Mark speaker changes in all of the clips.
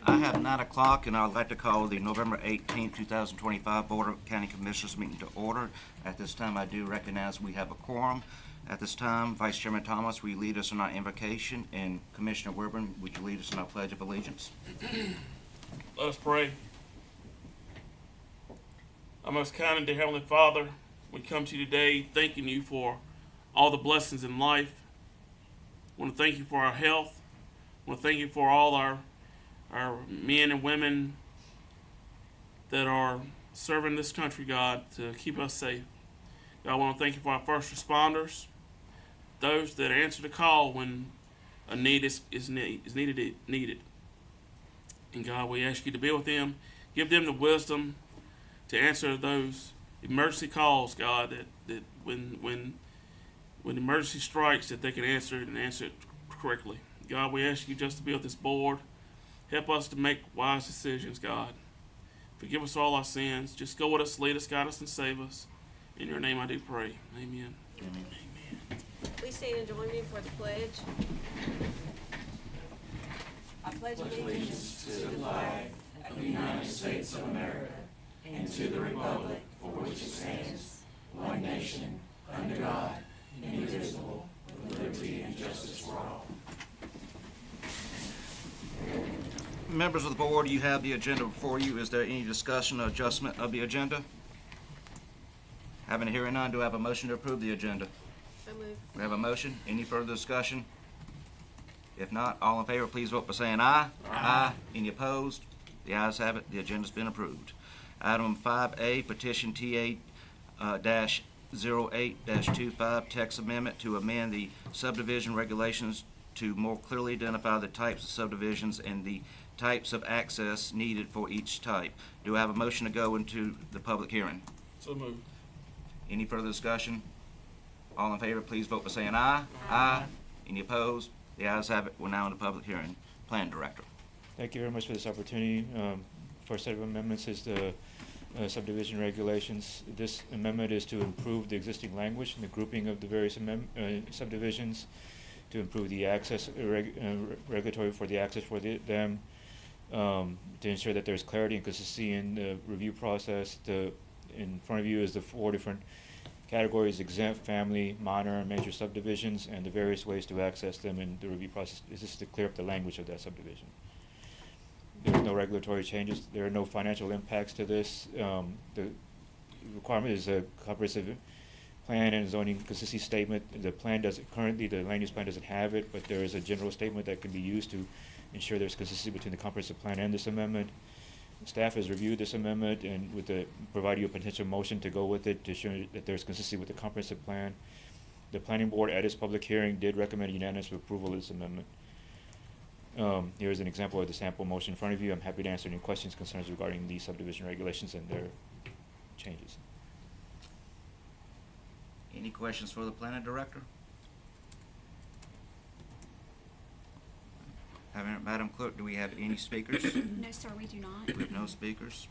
Speaker 1: I have 9 o'clock, and I'd like to call the November 18th, 2025 Board of County Commissioners meeting to order. At this time, I do recognize we have a quorum. At this time, Vice Chairman Thomas, will you lead us in our invocation? And Commissioner Wilburn, would you lead us in our Pledge of Allegiance?
Speaker 2: Let us pray. Our most kind and dear Heavenly Father, we come to you today thanking you for all the blessings in life. I want to thank you for our health. I want to thank you for all our men and women that are serving this country, God, to keep us safe. God, I want to thank you for our first responders, those that answer the call when a need is needed. And God, we ask you to be with them, give them the wisdom to answer those emergency calls, God, that when emergency strikes, that they can answer it and answer it correctly. God, we ask you just to be with this board. Help us to make wise decisions, God. Forgive us all our sins. Just go with us, lead us, guide us, and save us. In your name I do pray. Amen.
Speaker 1: Amen.
Speaker 3: Please stand and join me for the pledge. I pledge allegiance to the flag of the United States of America and to the republic for which it stands, one nation, under God, indivisible, with liberty and justice for all.
Speaker 1: Members of the board, you have the agenda before you. Is there any discussion or adjustment of the agenda? Having hearing none, do I have a motion to approve the agenda?
Speaker 3: So moved.
Speaker 1: We have a motion. Any further discussion? If not, all in favor, please vote by saying aye. Aye. Any opposed? The ayes have it. The agenda's been approved. Item 5A, petition TA-08-25, text amendment to amend the subdivision regulations to more clearly identify the types of subdivisions and the types of access needed for each type. Do I have a motion to go into the public hearing?
Speaker 2: So moved.
Speaker 1: Any further discussion? All in favor, please vote by saying aye. Aye. Any opposed? The ayes have it. We're now in the public hearing. Plan Director.
Speaker 4: Thank you very much for this opportunity. First set of amendments is the subdivision regulations. This amendment is to improve the existing language and the grouping of the various subdivisions, to improve the access regulatory for the access for them, to ensure that there's clarity and consistency in the review process. In front of you is the 4 different categories: exempt, family, minor, and major subdivisions, and the various ways to access them in the review process. This is to clear up the language of that subdivision. There's no regulatory changes. There are no financial impacts to this. The requirement is a comprehensive plan and zoning consistency statement. The plan doesn't currently, the land use plan doesn't have it, but there is a general statement that can be used to ensure there's consistency between the comprehensive plan and this amendment. Staff has reviewed this amendment and provide you a potential motion to go with it to ensure that there's consistency with the comprehensive plan. The planning board at its public hearing did recommend unanimous approval of this amendment. Here's an example of the sample motion in front of you. I'm happy to answer any questions, concerns regarding the subdivision regulations and their changes.
Speaker 1: Any questions for the Planning Director? Madam Clerk, do we have any speakers?
Speaker 5: No, sir, we do not.
Speaker 1: We have no speakers.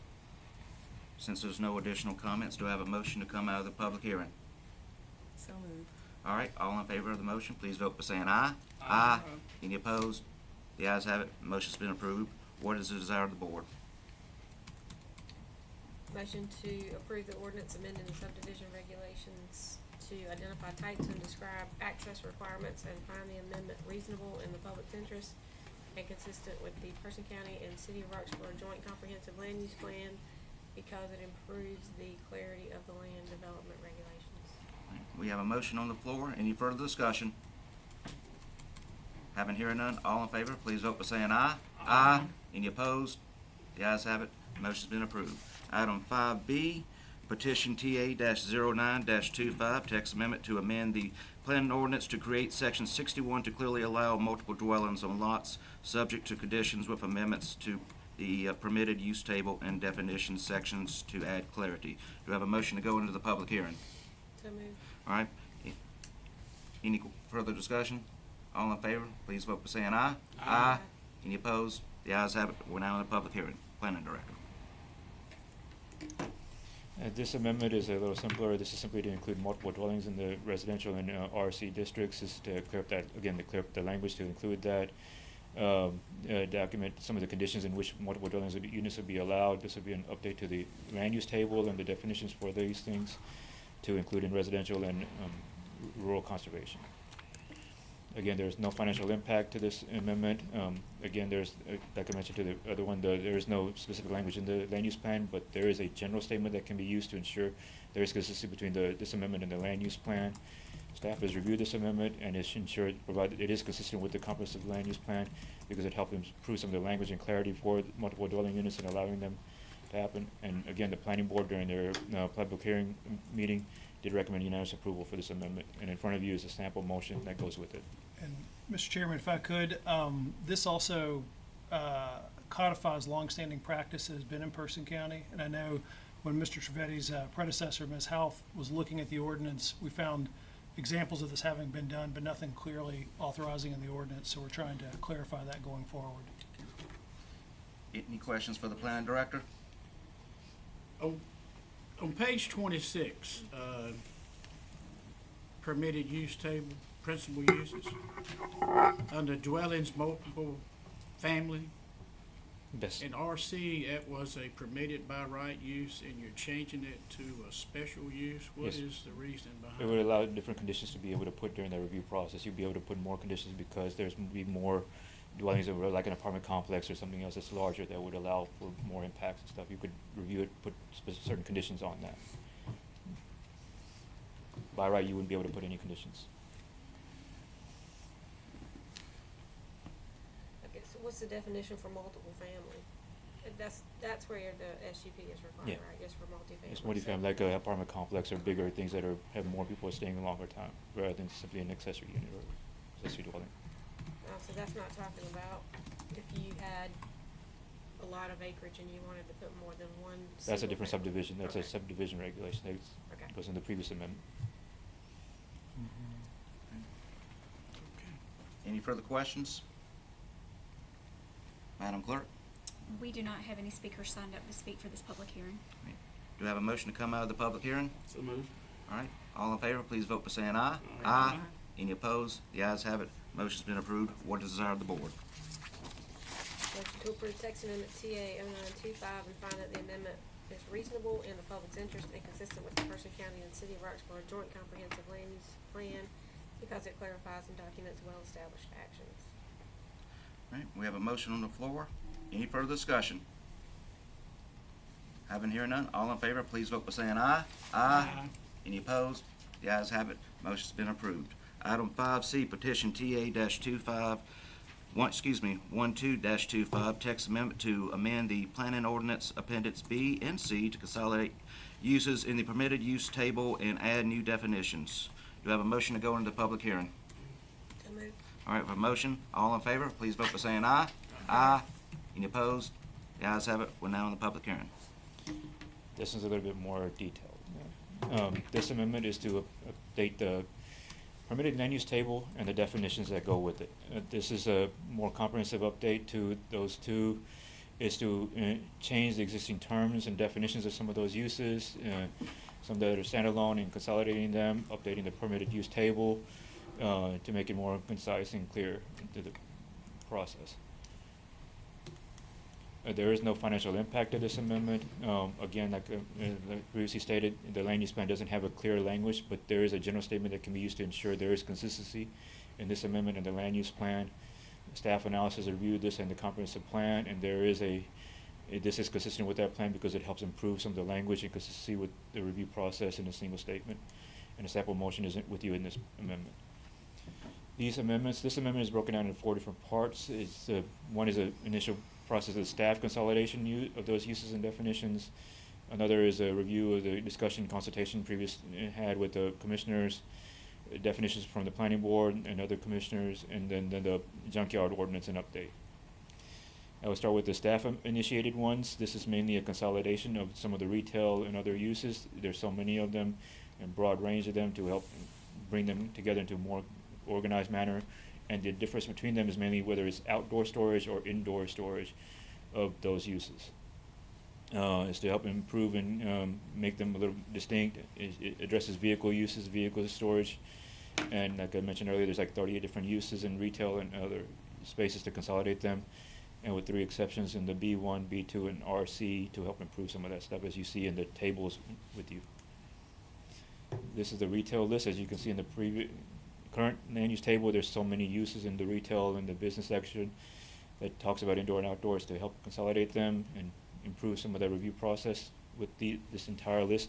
Speaker 1: Since there's no additional comments, do I have a motion to come out of the public hearing?
Speaker 3: So moved.
Speaker 1: All right, all in favor of the motion, please vote by saying aye. Aye. Any opposed? The ayes have it. Motion's been approved. What is the desire of the board?
Speaker 3: Motion to approve the ordinance amending the subdivision regulations to identify types and describe access requirements and find the amendment reasonable in the public's interest and consistent with the Person County and City of Roxborough Joint Comprehensive Land Use Plan because it improves the clarity of the land development regulations.
Speaker 1: We have a motion on the floor. Any further discussion? Having hearing none, all in favor, please vote by saying aye. Aye. Any opposed? The ayes have it. Motion's been approved. Item 5B, petition TA-09-25, text amendment to amend the planning ordinance to create section 61 to clearly allow multiple dwellings on lots subject to conditions with amendments to the permitted use table and definition sections to add clarity. Do I have a motion to go into the public hearing?
Speaker 3: So moved.
Speaker 1: All right. Any further discussion? All in favor, please vote by saying aye. Aye. Any opposed? The ayes have it. We're now in the public hearing. Planning Director.
Speaker 4: This amendment is a little simpler. This is simply to include multiple dwellings in the residential and RC districts. This is to clear up that, again, to clear up the language to include that. document some of the conditions in which multiple dwellings units would be allowed. This would be an update to the land use table and the definitions for these things to include in residential and rural conservation. Again, there's no financial impact to this amendment. Again, there's, like I mentioned to the other one, there is no specific language in the land use plan, but there is a general statement that can be used to ensure there is consistency between this amendment and the land use plan. Staff has reviewed this amendment and has ensured provided it is consistent with the comprehensive land use plan because it helped improve some of the language and clarity for multiple dwelling units and allowing them to happen. And again, the planning board during their public hearing meeting did recommend unanimous approval for this amendment. And in front of you is a sample motion that goes with it.
Speaker 5: And Mr. Chairman, if I could, this also codifies longstanding practice that has been in Person County. And I know when Mr. Trivedi's predecessor, Ms. Half, was looking at the ordinance, we found examples of this having been done, but nothing clearly authorizing in the ordinance. So we're trying to clarify that going forward.
Speaker 1: Any questions for the planning director?
Speaker 6: On page 26, permitted use table, principal uses, under dwellings, multiple family,
Speaker 4: Yes.
Speaker 6: in RC, it was a permitted by right use, and you're changing it to a special use. What
Speaker 4: Yes.
Speaker 6: is the reason
Speaker 4: It
Speaker 6: behind
Speaker 4: would
Speaker 6: it?
Speaker 4: allow different conditions to be able to put during the review process. You'd be able to put more conditions because there's be more dwellings that were like an apartment complex or something else that's larger that would allow for more impacts and stuff. You could review it, put certain conditions on that. By right, you wouldn't be able to put any conditions.
Speaker 3: Okay, so what's the definition for multiple family? That's where the SUP is required,
Speaker 4: Yeah.
Speaker 3: right, just for multifamily?
Speaker 4: It's multifamily, like a apartment complex or bigger things that have more people staying a longer time rather than simply an accessory unit or accessory dwelling.
Speaker 3: So that's not talking about if you had a lot of acreage and you wanted to put more than one.
Speaker 4: That's a
Speaker 3: single
Speaker 4: different
Speaker 3: family.
Speaker 4: subdivision. That's a
Speaker 3: Okay.
Speaker 4: subdivision regulation. That
Speaker 3: Okay.
Speaker 4: goes in the previous amendment.
Speaker 1: Any further questions? Madam Clerk,
Speaker 7: We do not have any speakers signed up to speak for this public hearing.
Speaker 1: do I have a motion to come out of the public hearing?
Speaker 2: So moved.
Speaker 1: All right, all in favor, please vote by saying aye.
Speaker 2: Aye.
Speaker 1: Any opposed? The ayes have it. Motion's been approved. What is the desire of the board?
Speaker 3: Motion to approve text amendment TA 0925 and find that the amendment is reasonable in the public's interest and consistent with the Person County and City of Roxborough joint comprehensive land use plan because it clarifies and documents well-established actions.
Speaker 1: All right, we have a motion on the floor. Any further discussion? Having heard none, all in favor, please vote by saying aye. Aye. Any opposed? The ayes have it. Motion's been approved. Item 5C, petition TA-25, 12-25, text amendment to amend the planning ordinance appendix B and C to consolidate uses in the permitted use table and add new definitions. Do I have a motion to go into the public hearing?
Speaker 3: So moved.
Speaker 1: All right, for a motion, all in favor, please vote by saying aye. Aye. Any opposed? The ayes have it. We're now in the public hearing.
Speaker 4: This is a little bit more detailed. This amendment is to update the permitted land use table and the definitions that go with it. This is a more comprehensive update to those two, is to change the existing terms and definitions of some of those uses, some that are standalone and consolidating them, updating the permitted use table to make it more concise and clear to the process. There is no financial impact to this amendment. Again, like previously stated, the land use plan doesn't have a clear language, but there is a general statement that can be used to ensure there is consistency in this amendment and the land use plan. Staff analysis reviewed this and the comprehensive plan, and this is consistent with that plan because it helps improve some of the language and consistency with the review process in a single statement. And a sample motion is with you in this amendment. This amendment is broken down into 4 different parts. One is an initial process of staff consolidation of those uses and definitions. Another is a review of the discussion consultation had with the commissioners, definitions from the planning board and other commissioners, and then the junkyard ordinance and update. I will start with the staff initiated ones. This is mainly a consolidation of some of the retail and other uses. There's so many of them and broad range of them to help bring them together into a more organized manner. And the difference between them is mainly whether it's outdoor storage or indoor storage of those uses. Is to help improve and make them a little distinct. It addresses vehicle uses, vehicle storage, and like I mentioned earlier, there's like 38 different uses in retail and other spaces to consolidate them, and with 3 exceptions in the B1, B2, and RC to help improve some of that stuff, as you see in the tables with you. This is the retail list. As you can see in the current land use table, there's so many uses in the retail and the business section that talks about indoor and outdoors to help consolidate them and improve some of the review process with this entire list.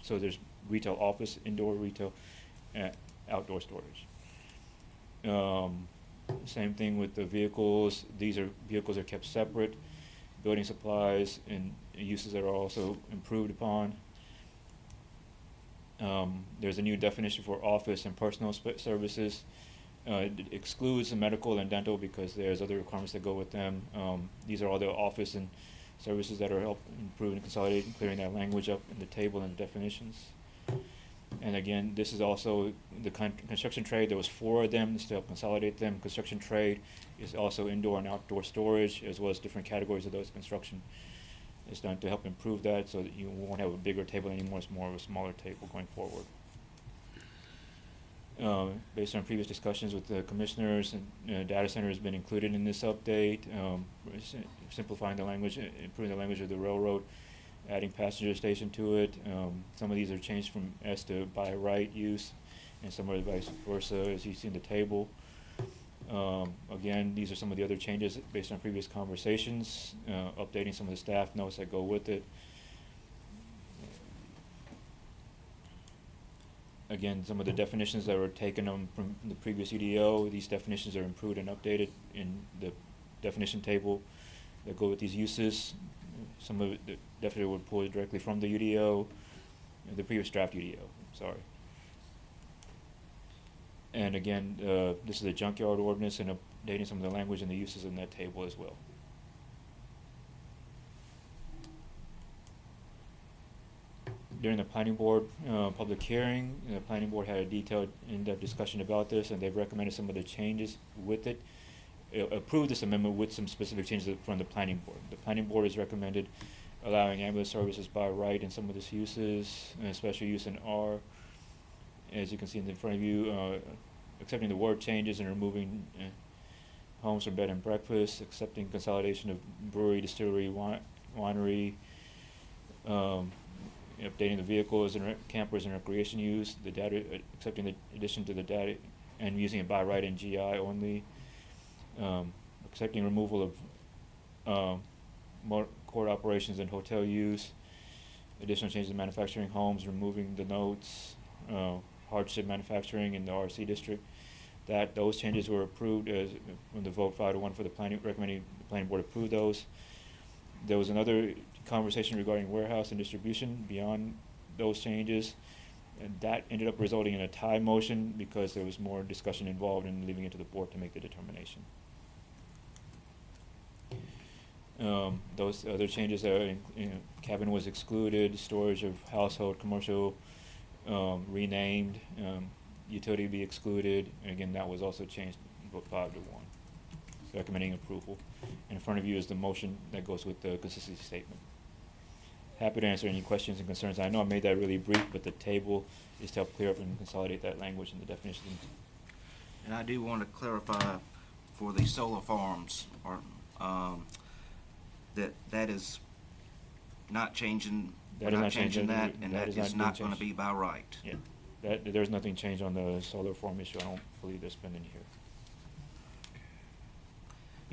Speaker 4: So there's retail office, indoor retail, and outdoor storage. Same thing with the vehicles. Vehicles are kept separate. Building supplies and uses that are also improved upon. There's a new definition for office and personal services. It excludes the medical and dental because there's other requirements that go with them. These are all the office and services that are help improve and consolidate and clearing that language up in the table and the definitions. And again, this is also the construction trade. There was 4 of them to help consolidate them. Construction trade is also indoor and outdoor storage, as well as different categories of those construction. It's done to help improve that so that you won't have a bigger table anymore. It's more of a smaller table going forward. Based on previous discussions with the commissioners, and data center has been included in this update, simplifying the language, improving the language of the railroad, adding passenger station to it. Some of these are changed from S to by right use, and some are vice versa, as you see in the table. Again, these are some of the other changes based on previous conversations, updating some of the staff notes that go with it. Again, some of the definitions that were taken from the previous UDO, these definitions are improved and updated in the definition table that go with these uses. Some of it definitely were pulled directly from the UDO, the previous draft UDO, sorry. And again, this is a junkyard ordinance and updating some of the language and the uses in that table as well. During the planning board public hearing, the planning board had a detailed in-depth discussion about this, and they've recommended some of the changes with it. Approved this amendment with some specific changes from the planning board. The planning board has recommended allowing ambulance services by right in some of these uses, and special use in R. As you can see in front of you, accepting the word changes and removing homes from bed and breakfast, accepting consolidation of brewery, distillery, winery, updating the vehicles and campers and recreation use, the data, accepting the addition to the data and using it by right in GI only, accepting removal of court operations and hotel use, additional changes in manufacturing homes, removing the notes, hardship manufacturing in the RC district. Those changes were approved as when the vote 5-1 for the recommending the planning board approve those. There was another conversation regarding warehouse and distribution beyond those changes, and that ended up resulting in a tie motion because there was more discussion involved in leaving it to the board to make the determination. Those other changes are, cabin was excluded, storage of household, commercial, renamed, utility be excluded, and again, that was also changed, vote 5-1. Recommending approval. And in front of you is the motion that goes with the consistency statement. Happy to answer any questions and concerns. I know I made that really brief, but the table is to help clear up and consolidate that language and the definitions.
Speaker 1: And I do want to clarify for the solar farms, or, that is not changing, we're
Speaker 4: That is
Speaker 1: not
Speaker 4: not
Speaker 1: changing
Speaker 4: changing.
Speaker 1: that, and
Speaker 4: That
Speaker 1: that
Speaker 4: is not
Speaker 1: is
Speaker 4: being
Speaker 1: not gonna
Speaker 4: changed.
Speaker 1: be by right.
Speaker 4: Yeah, there's nothing changed on the solar farm issue. I don't believe there's been in here.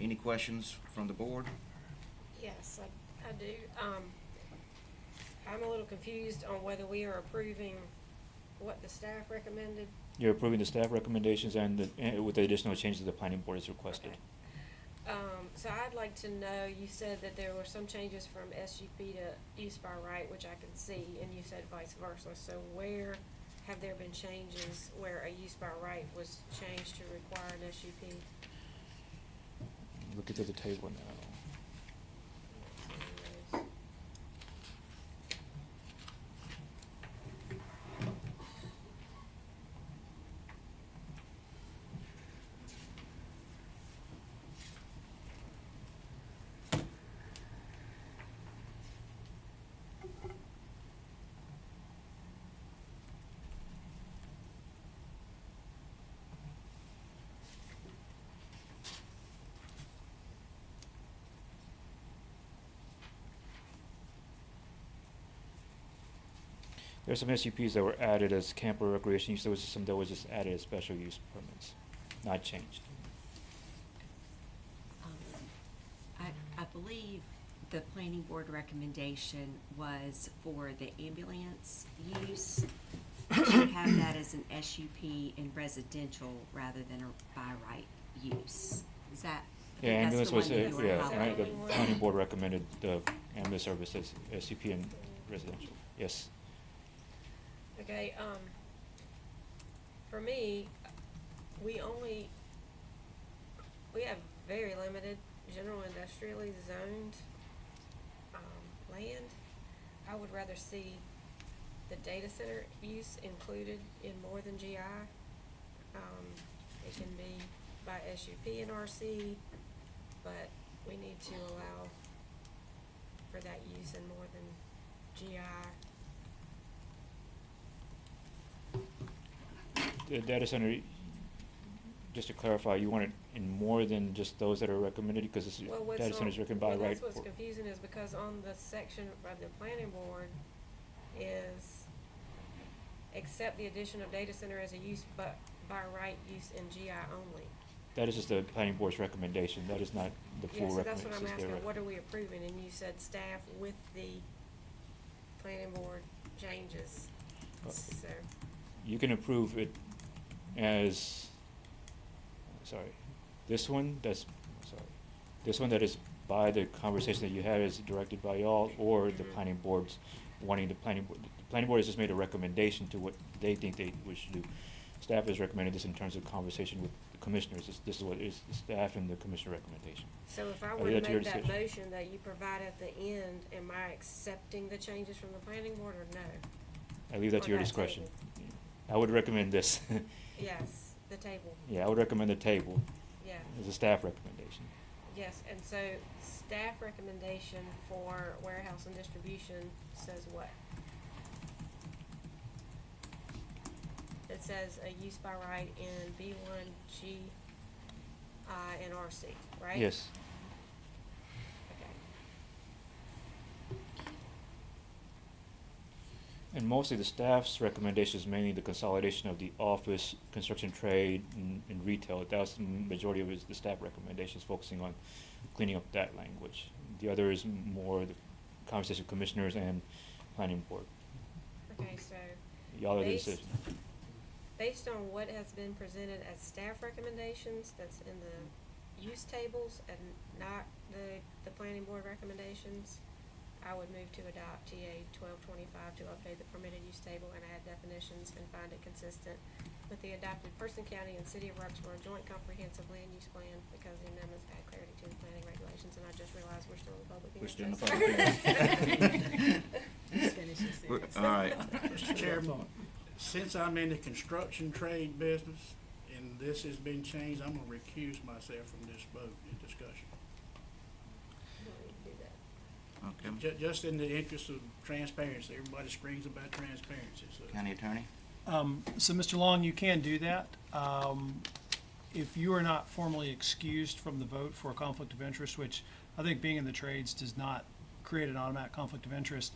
Speaker 1: Any questions from the board?
Speaker 3: Yes, I do. I'm a little confused on whether we are approving what the staff recommended.
Speaker 4: You're approving the staff recommendations and with the additional changes the planning board has requested.
Speaker 3: Okay. So I'd like to know, you said that there were some changes from SGP to use by right, which I can see, and you said vice versa. So where have there been changes where a use by right was changed to require an SUP?
Speaker 4: Look into the table now. There's some SUPs that were added as camper recreation use. There was some that was just added as special use permits, not changed.
Speaker 8: I believe the planning board recommendation was for the ambulance use to have that as an SUP in residential rather than a by right use. Is that? I
Speaker 4: Yeah,
Speaker 8: think
Speaker 4: ambulance
Speaker 8: that's the
Speaker 4: was,
Speaker 8: one that you were
Speaker 4: yeah,
Speaker 8: highlighting.
Speaker 4: right, the planning board recommended the ambulance service as SUP in residential, yes.
Speaker 3: Okay, for me, we have very limited general industrially zoned, land. I would rather see the data center use included in more than GI. It can be by SUP and RC, but we need to allow for that use in more than GI.
Speaker 4: The data center, just to clarify, you want it in more than just those that are recommended, because this
Speaker 3: Well, what's
Speaker 4: data center is recommended by
Speaker 3: well,
Speaker 4: right.
Speaker 3: that's what's
Speaker 4: or-
Speaker 3: confusing is because on the section of the planning board is accept the addition of data center as a use, but by right use in GI only.
Speaker 4: That is just the planning board's recommendation, that is not the
Speaker 3: Yeah,
Speaker 4: full
Speaker 3: so that's
Speaker 4: recommendation.
Speaker 3: what I'm
Speaker 4: it's their
Speaker 3: asking, what are we approving? And you said staff with the planning board changes,
Speaker 4: Uh,
Speaker 3: so.
Speaker 4: You can approve it as, sorry, this one, this one that is by the conversation that you had is directed by y'all, or the
Speaker 3: Mhm.
Speaker 4: planning board's wanting the planning board has just made a recommendation to what they think they should do. Staff has recommended this in terms of conversation with the commissioners. This is what is the staff and the commissioner recommendation.
Speaker 3: So if I
Speaker 4: I'll
Speaker 3: were
Speaker 4: leave
Speaker 3: to
Speaker 4: that to your
Speaker 3: make that
Speaker 4: decision.
Speaker 3: motion that you provide at the end, am I accepting the changes from the planning board or no?
Speaker 4: I leave that
Speaker 3: On
Speaker 4: to your
Speaker 3: that
Speaker 4: discretion.
Speaker 3: table.
Speaker 4: I would recommend this.
Speaker 3: Yes, the table,
Speaker 4: Yeah, I would recommend the table
Speaker 3: yeah.
Speaker 4: as a staff recommendation.
Speaker 3: Yes, and so staff recommendation for warehouse and distribution says what? It says a use by right in B1, G, and RC, right?
Speaker 4: Yes.
Speaker 3: Okay.
Speaker 4: And mostly the staff's recommendation is mainly the consolidation of the office, construction trade, and retail. That was the majority of the staff recommendations, focusing on cleaning up that language. The other is more the conversation with commissioners and planning board.
Speaker 3: Okay, so
Speaker 4: Y'all are the
Speaker 3: Based-
Speaker 4: decision.
Speaker 3: based on what has been presented as staff recommendations, that's in the use tables and not the planning board recommendations, I would move to adopt TA 1225 to update the permitted use table and add definitions and find it consistent with the adopted Person County and City of Roxborough Joint Comprehensive Land Use Plan, because the amendments add clarity to the planning regulations, and I just realized we're still in public hearing.
Speaker 1: We're still in the
Speaker 3: so
Speaker 1: public
Speaker 3: sorry.
Speaker 1: We're- All right.
Speaker 6: Mr. Chairman, since I'm in the construction trade business and this has been changed, I'm gonna recuse myself from this vote and discussion.
Speaker 3: You don't need to do that.
Speaker 1: Okay.
Speaker 6: Just in the interest of transparency, everybody screams about transparency, so.
Speaker 1: County Attorney?
Speaker 5: So, Mr. Long, you can do that. If you are not formally excused from the vote for a conflict of interest, which I think being in the trades does not create an automatic conflict of interest,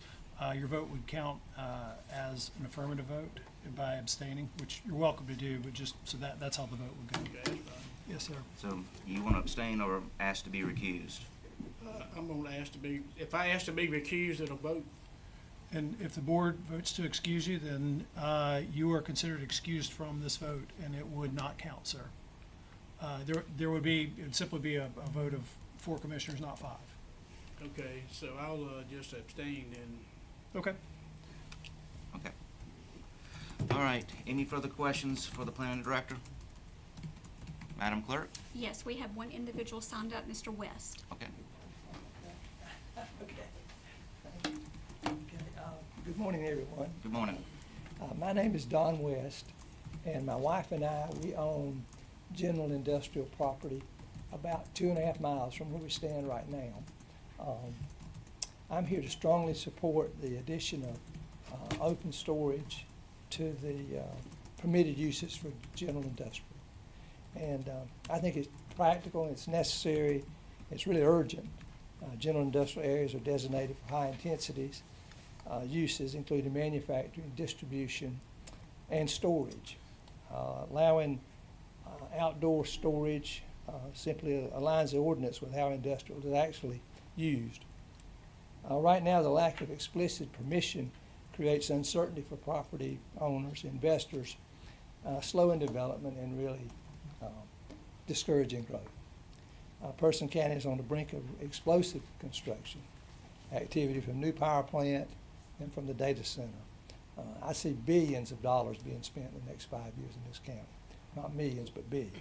Speaker 5: your vote would count as an affirmative vote by abstaining, which you're welcome to do, but just, so that's how the vote would go.
Speaker 6: Okay, that's fine.
Speaker 5: Yes, sir.
Speaker 1: So you want to abstain or ask to be recused?
Speaker 6: I'm gonna ask to be, if I ask to be recused at a vote,
Speaker 5: And if the board votes to excuse you, then you are considered excused from this vote, and it would not count, sir. There would be, it would simply be a vote of 4 commissioners, not 5.
Speaker 6: okay, so I'll just abstain then.
Speaker 5: Okay.
Speaker 1: Okay. All right. Any further questions for the planning director? Madam Clerk?
Speaker 7: Yes, we have one individual signed up, Mr. West.
Speaker 1: Okay.
Speaker 9: Good morning, everyone.
Speaker 1: Good morning.
Speaker 9: My name is Don West, and my wife and I, we own general industrial property about 2.5 miles from where we stand right now. I'm here to strongly support the addition of open storage to the permitted uses for general industrial. And I think it's practical, it's necessary, it's really urgent. General industrial areas are designated for high intensities. uses, including manufacturing, distribution, and storage. Allowing outdoor storage simply aligns the ordinance with how industrial is actually used. Right now, the lack of explicit permission creates uncertainty for property owners, investors, slowing development, and really discouraging growth. Person County is on the brink of explosive construction activity from new power plant and from the data center. I see billions of dollars being spent in the next 5 years in this county. Not millions, but billions.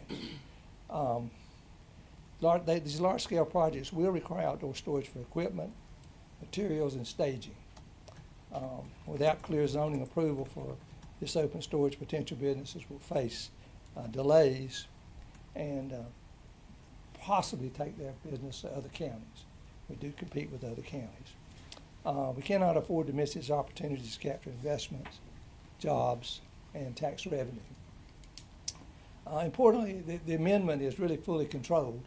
Speaker 9: These large-scale projects will require outdoor storage for equipment, materials, and staging. Without clear zoning approval for this open storage, potential businesses will face delays and possibly take their business to other counties. We do compete with other counties. We cannot afford to miss these opportunities to capture investments, jobs, and tax revenue. Importantly, the amendment is really fully controlled.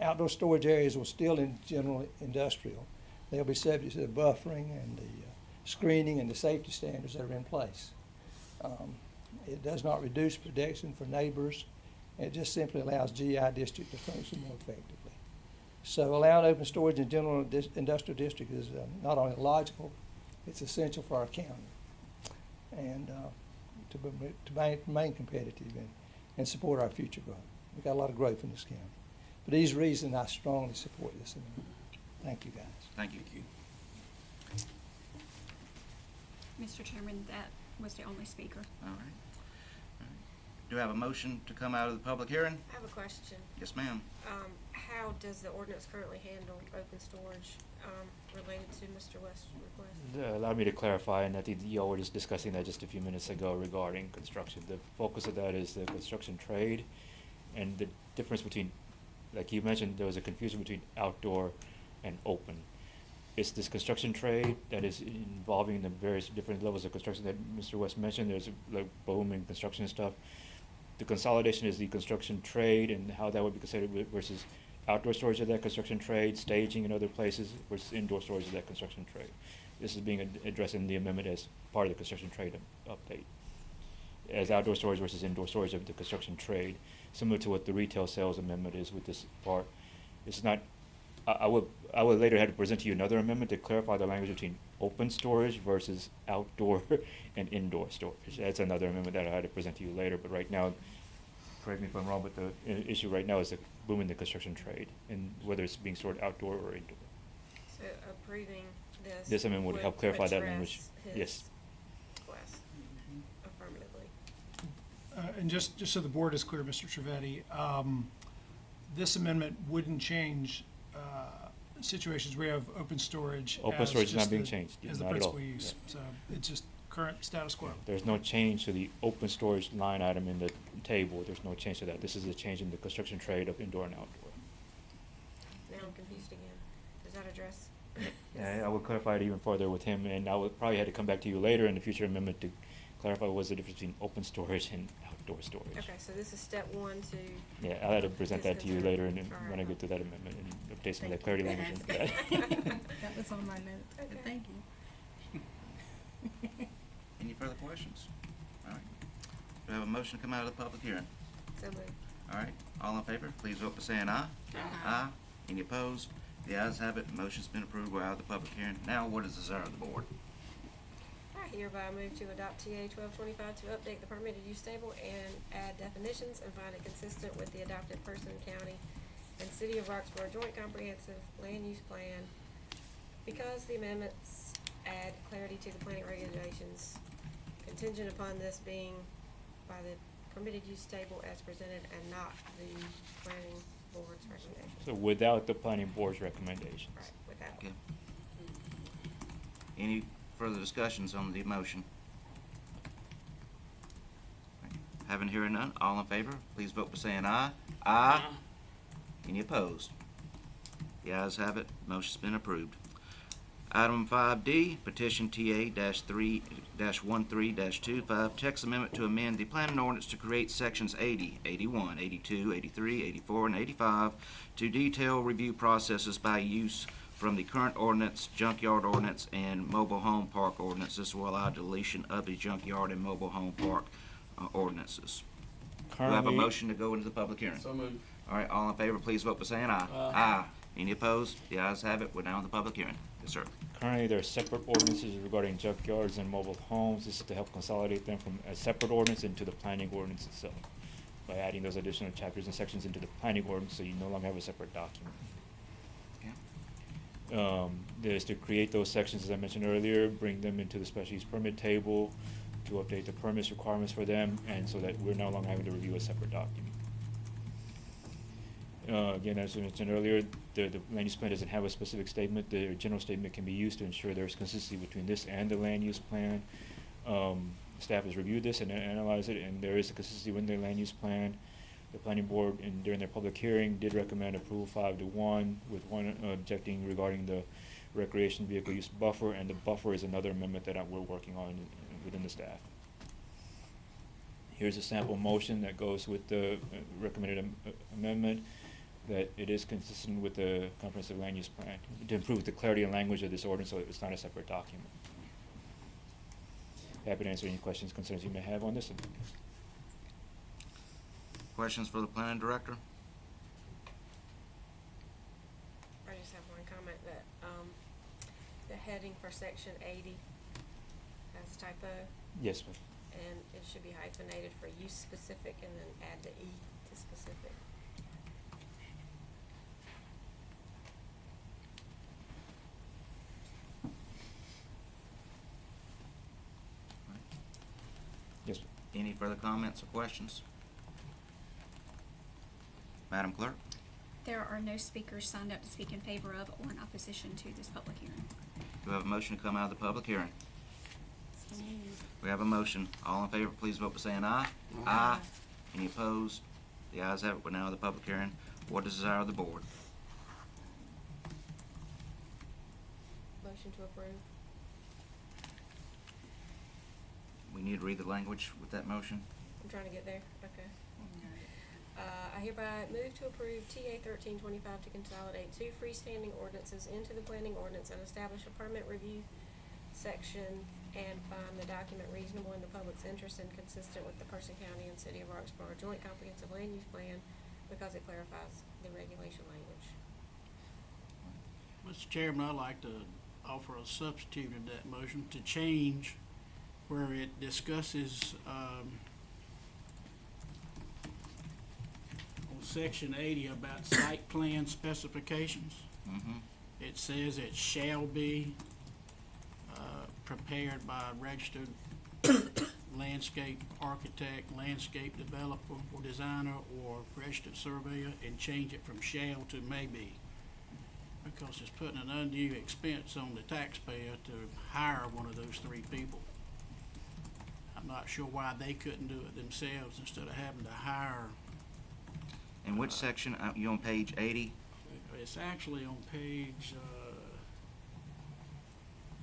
Speaker 9: Outdoor storage areas will still in general industrial. They'll be subject to the buffering and the screening and the safety standards that are in place. It does not reduce protection for neighbors. It just simply allows GI district to function more effectively. So allowing open storage in general industrial district is not only logical, it's essential for our county and to remain competitive and support our future growth. We've got a lot of growth in this county. For these reasons, I strongly support this amendment. Thank you, guys.
Speaker 1: Thank you.
Speaker 7: Mr. Chairman, that was the only speaker.
Speaker 1: All right. Do I have a motion to come out of the public hearing?
Speaker 3: I have a question.
Speaker 1: Yes, ma'am.
Speaker 3: How does the ordinance currently handle open storage, related to Mr. West's request?
Speaker 4: Allow me to clarify, and I think y'all were just discussing that just a few minutes ago regarding construction. The focus of that is the construction trade and the difference between, like you mentioned, there was a confusion between outdoor and open. It's this construction trade that is involving the various different levels of construction that Mr. West mentioned. There's like boom and construction stuff. The consolidation is the construction trade and how that would be considered versus outdoor storage of that construction trade, staging in other places versus indoor storage of that construction trade. This is being addressed in the amendment as part of the construction trade update. As outdoor storage versus indoor storage of the construction trade, similar to what the retail sales amendment is with this part. It's not, I would later have to present to you another amendment to clarify the language between open storage versus outdoor and indoor storage. That's another amendment that I had to present to you later, but right now, correct me if I'm wrong, but the issue right now is the booming the construction trade and whether it's being stored outdoor or indoor.
Speaker 3: So approving this.
Speaker 4: This amendment would help clarify that language.
Speaker 3: address
Speaker 4: Yes.
Speaker 3: his request affirmatively.
Speaker 5: And just so the board is clear, Mr. Trivedi, this amendment wouldn't change situations where you have open storage.
Speaker 4: Open
Speaker 5: as
Speaker 4: storage is not
Speaker 5: just
Speaker 4: being
Speaker 5: the-
Speaker 4: changed,
Speaker 5: As the
Speaker 4: not at all.
Speaker 5: principal use. So it's just current status quo.
Speaker 4: There's no change to the open storage line item in the table. There's no change to that. This is a change in the construction trade of indoor and outdoor.
Speaker 3: Now I'm confused again. Does that address?
Speaker 4: Yeah, I will clarify it even further with him, and I will probably have to come back to you later in the future amendment to clarify what's the difference between open storage and outdoor storage.
Speaker 3: Okay, so this is step one to.
Speaker 4: Yeah, I'll have to present that to you later and then
Speaker 3: All
Speaker 4: when I
Speaker 3: right.
Speaker 4: get to that amendment and update some of that
Speaker 3: Thank
Speaker 4: clarity
Speaker 3: you.
Speaker 4: language into that.
Speaker 10: That was on my notes,
Speaker 3: Okay.
Speaker 10: but thank you.
Speaker 1: Any further questions? All right. Do I have a motion to come out of the public hearing?
Speaker 3: So moved.
Speaker 1: All right. All in favor, please vote by saying aye. Aye. Any opposed? The ayes have it. Motion's been approved. We're out of the public hearing. Now, what is the desire of the board?
Speaker 3: I hereby move to adopt TA 1225 to update the permitted use table and add definitions and find it consistent with the adopted Person County and City of Roxborough Joint Comprehensive Land Use Plan because the amendments add clarity to the planning regulations contingent upon this being by the permitted use table as presented and not the planning board's recommendation.
Speaker 4: So without the planning board's recommendations.
Speaker 3: Right, without.
Speaker 1: Okay. Any further discussions on the motion? Having hearing none, all in favor, please vote by saying aye. Aye. Any opposed? The ayes have it. Motion's been approved. Item 5D, petition TA-13-25, text amendment to amend the planning ordinance to create sections 80, 81, 82, 83, 84, and 85 to detail review processes by use from the current ordinance, junkyard ordinance, and mobile home park ordinance. This will allow deletion of the junkyard and mobile home park ordinances. Do I have a
Speaker 4: Currently,
Speaker 1: motion to go into the public hearing?
Speaker 2: So moved.
Speaker 1: All right, all in favor, please vote by saying aye. Aye. Any opposed? The ayes have it. We're now in the public hearing. Yes, sir.
Speaker 4: currently there are separate ordinances regarding junkyards and mobile homes. This is to help consolidate them from a separate ordinance into the planning ordinance itself, by adding those additional chapters and sections into the planning ordinance, so you no longer have a separate document.
Speaker 1: Okay.
Speaker 4: There's to create those sections, as I mentioned earlier, bring them into the special use permit table, to update the permits requirements for them, and so that we're no longer having to review a separate document. Again, as I mentioned earlier, the land use plan doesn't have a specific statement. The general statement can be used to ensure there's consistency between this and the land use plan. Staff has reviewed this and analyzed it, and there is a consistency within the land use plan. The planning board, during their public hearing, did recommend approval 5-1, with one objecting regarding the recreation vehicle use buffer, and the buffer is another amendment that we're working on within the staff. Here's a sample motion that goes with the recommended amendment, that it is consistent with the comprehensive land use plan, to improve the clarity and language of this ordinance so it's not a separate document. Happy to answer any questions, concerns you may have on this one.
Speaker 1: Questions for the planning director?
Speaker 3: I just have one comment that, the heading for section 80 has a typo,
Speaker 4: Yes, ma'am.
Speaker 3: and it should be hyphenated for use specific and then add the E to specific.
Speaker 4: Yes, ma'am.
Speaker 1: Any further comments or questions? Madam Clerk?
Speaker 7: There are no speakers signed up to speak in favor of or in opposition to this public hearing.
Speaker 1: Do we have a motion to come out of the public hearing? We have a motion. All in favor, please vote by saying aye. Aye. Any opposed? The ayes have it. We're now in the public hearing. What is the desire of the board?
Speaker 3: Motion to approve.
Speaker 1: We need to read the language with that motion.
Speaker 3: I'm trying to get there, okay. I hereby move to approve TA 1325 to consolidate two freestanding ordinances into the planning ordinance and establish a permit review section and find the document reasonable in the public's interest and consistent with the Person County and City of Roxborough Joint Comprehensive Land Use Plan because it clarifies the regulation language.
Speaker 6: Mr. Chairman, I'd like to offer a substitute in that motion to change where it discusses, on section 80 about site plan specifications.
Speaker 1: Mm-hmm.
Speaker 6: It says it shall be prepared by a registered landscape architect, landscape developer or designer, or registered surveyor, and change it from shall to may be. Because it's putting an undue expense on the taxpayer to hire one of those three people. I'm not sure why they couldn't do it themselves instead of having to hire.
Speaker 1: In which section? You on page 80?
Speaker 6: It's actually on page,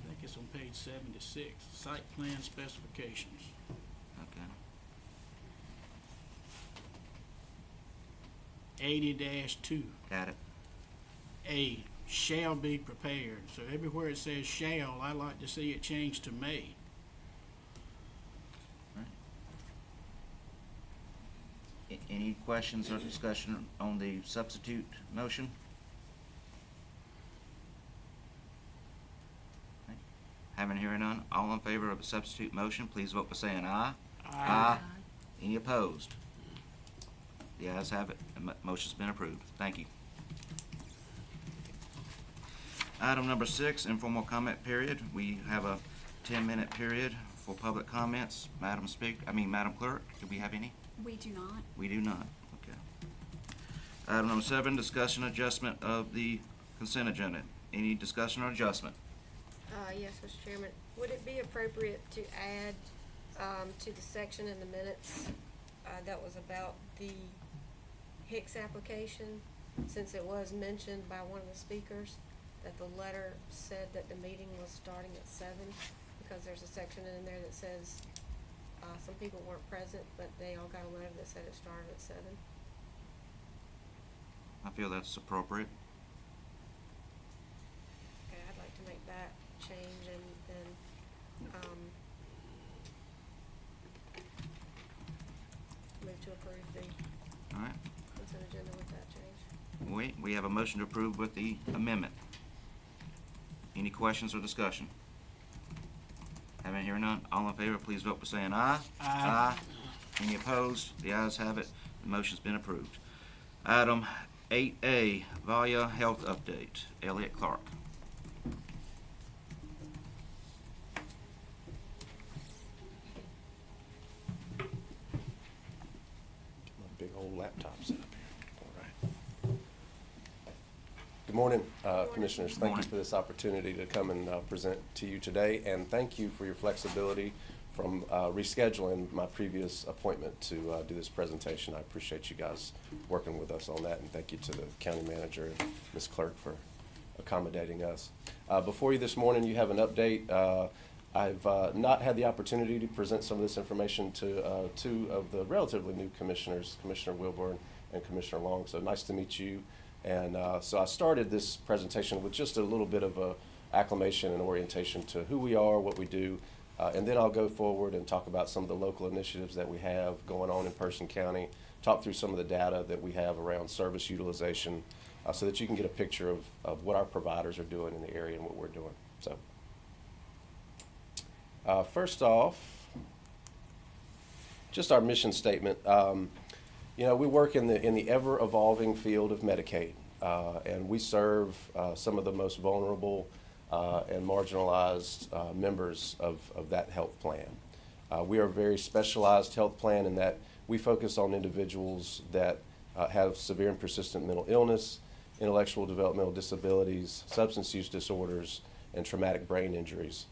Speaker 6: I think it's on page 76, site plan specifications.
Speaker 1: Okay.
Speaker 6: 80-2.
Speaker 1: Got it.
Speaker 6: A, shall be prepared. So everywhere it says shall, I like to see it changed to may.
Speaker 1: Any questions or discussion on the substitute motion? Okay. Having hearing none, all in favor of the substitute motion, please vote by saying aye. Aye. Any opposed? The ayes have it. The motion's been approved. Thank you. Item number 6, informal comment period. We have a 10-minute period for public comments. Madam Clerk, do we have any?
Speaker 7: We do not.
Speaker 1: We do not. Okay. Item number 7, discussion adjustment of the consent agenda. Any discussion or adjustment?
Speaker 3: Yes, Mr. Chairman, would it be appropriate to add, to the section in the minutes, that was about the Hicks application, since it was mentioned by one of the speakers, that the letter said that the meeting was starting at 7, because there's a section in there that says, some people weren't present, but they all got a letter that said it started at 7.
Speaker 1: I feel that's appropriate.
Speaker 3: change and, move to approve the
Speaker 1: All right.
Speaker 3: consent agenda with that change.
Speaker 1: We have a motion to approve with the amendment. Any questions or discussion? Having hearing none, all in favor, please vote by saying aye.
Speaker 6: Aye.
Speaker 1: Any opposed? The ayes have it. The motion's been approved. Item 8A, Valia Health Update. Elliot Clark.
Speaker 11: My big old laptop set up here. All right. Good morning, Commissioners. Thank you
Speaker 1: Morning.
Speaker 11: for this opportunity to come and present to you today, and thank you for your flexibility from rescheduling my previous appointment to do this presentation. I appreciate you guys working with us on that, and thank you to the county manager and Ms. Clerk for accommodating us. Before you this morning, you have an update. I've not had the opportunity to present some of this information to two of the relatively new commissioners, Commissioner Wilburn and Commissioner Long, so nice to meet you. And so I started this presentation with just a little bit of a acclimation and orientation to who we are, what we do, and then I'll go forward and talk about some of the local initiatives that we have going on in Person County, talk through some of the data that we have around service utilization, so that you can get a picture of what our providers are doing in the area and what we're doing. So, first off, just our mission statement. You know, we work in the ever-evolving field of Medicaid, and we serve some of the most vulnerable and marginalized members of that health plan. We are a very specialized health plan in that we focus on individuals that have severe and persistent mental illness, intellectual developmental disabilities, substance use disorders, and traumatic brain injuries.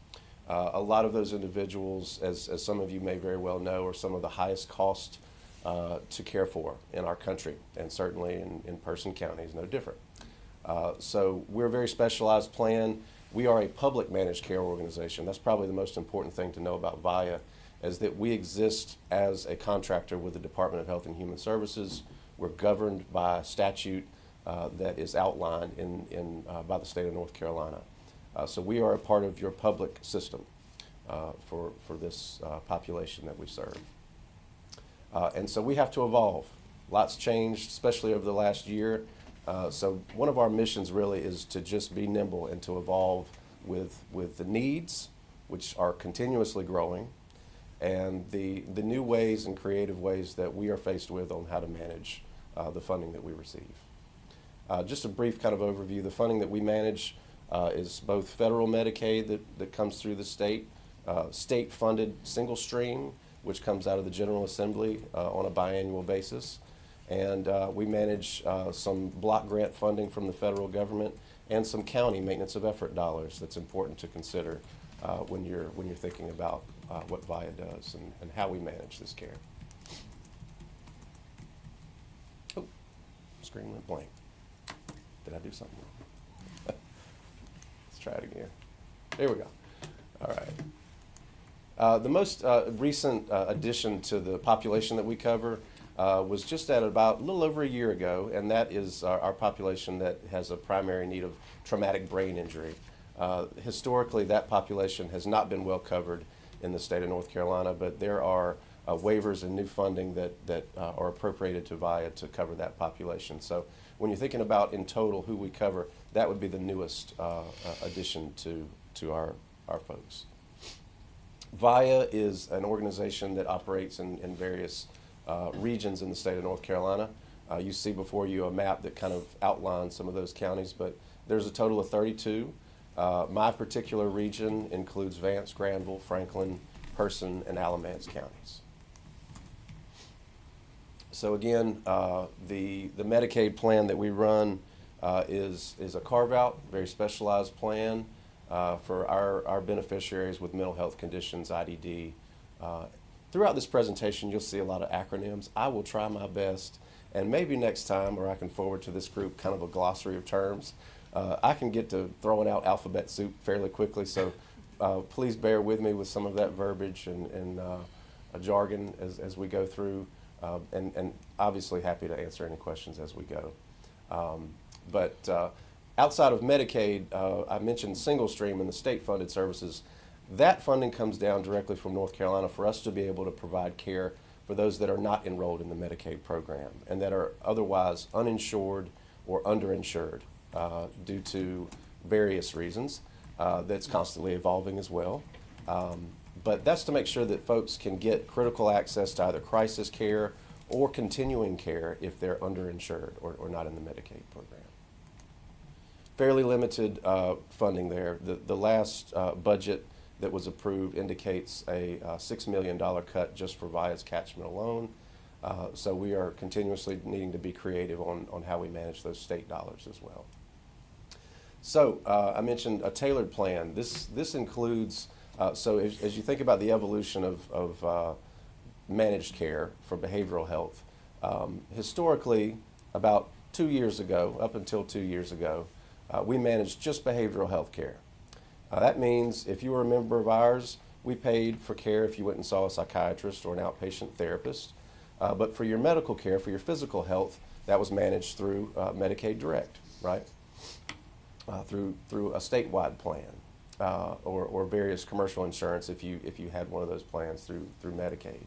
Speaker 11: A lot of those individuals, as some of you may very well know, are some of the highest cost to care for in our country, and certainly in Person County is no different. So we're a very specialized plan. We are a public managed care organization. That's probably the most important thing to know about VIA, is that we exist as a contractor with the Department of Health and Human Services. We're governed by statute that is outlined by the state of North Carolina. So we are a part of your public system for this population that we serve. And so we have to evolve. Lots changed, especially over the last year. So one of our missions really is to just be nimble and to evolve with the needs, which are continuously growing, and the new ways and creative ways that we are faced with on how to manage the funding that we receive. Just a brief kind of overview. The funding that we manage is both federal Medicaid that comes through the state, state-funded single stream, which comes out of the General Assembly on a biannual basis. And we manage some block grant funding from the federal government and some county maintenance of effort dollars that's important to consider when you're thinking about what VIA does and how we manage this care. Oh, screen went blank. Did I do something wrong? Let's try it again. There we go. All right. The most recent addition to the population that we cover was just at about a little over a year ago, and that is our population that has a primary need of traumatic brain injury. Historically, that population has not been well covered in the state of North Carolina, but there are waivers and new funding that are appropriated to VIA to cover that population. So when you're thinking about in total who we cover, that would be the newest addition to our folks. VIA is an organization that operates in various regions in the state of North Carolina. You see before you a map that kind of outlines some of those counties, but there's a total of 32. My particular region includes Vance, Granville, Franklin, Person, and Alamance counties. So again, the Medicaid plan that we run is a carve-out, very specialized plan for our beneficiaries with mental health conditions, IDD. Throughout this presentation, you'll see a lot of acronyms. I will try my best, and maybe next time, or I can forward to this group kind of a glossary of terms. I can get to throwing out alphabet soup fairly quickly, so please bear with me with some of that verbiage and a jargon as we go through, and obviously happy to answer any questions as we go. But outside of Medicaid, I mentioned single stream and the state-funded services. That funding comes down directly from North Carolina for us to be able to provide care for those that are not enrolled in the Medicaid program and that are otherwise uninsured or underinsured due to various reasons. That's constantly evolving as well. But that's to make sure that folks can get critical access to either crisis care or continuing care if they're underinsured or not in the Medicaid program. Fairly limited funding there. The last budget that was approved indicates a $6 million cut just for Via's catchment alone. So we are continuously needing to be creative on how we manage those state dollars as well. So I mentioned a tailored plan. This includes, so as you think about the evolution of managed care for behavioral health, historically, about 2 years ago, up until 2 years ago, we managed just behavioral health care. That means if you were a member of ours, we paid for care if you went and saw a psychiatrist or an outpatient therapist. But for your medical care, for your physical health, that was managed through Medicaid Direct, right? Through a statewide plan or various commercial insurance if you had one of those plans through Medicaid.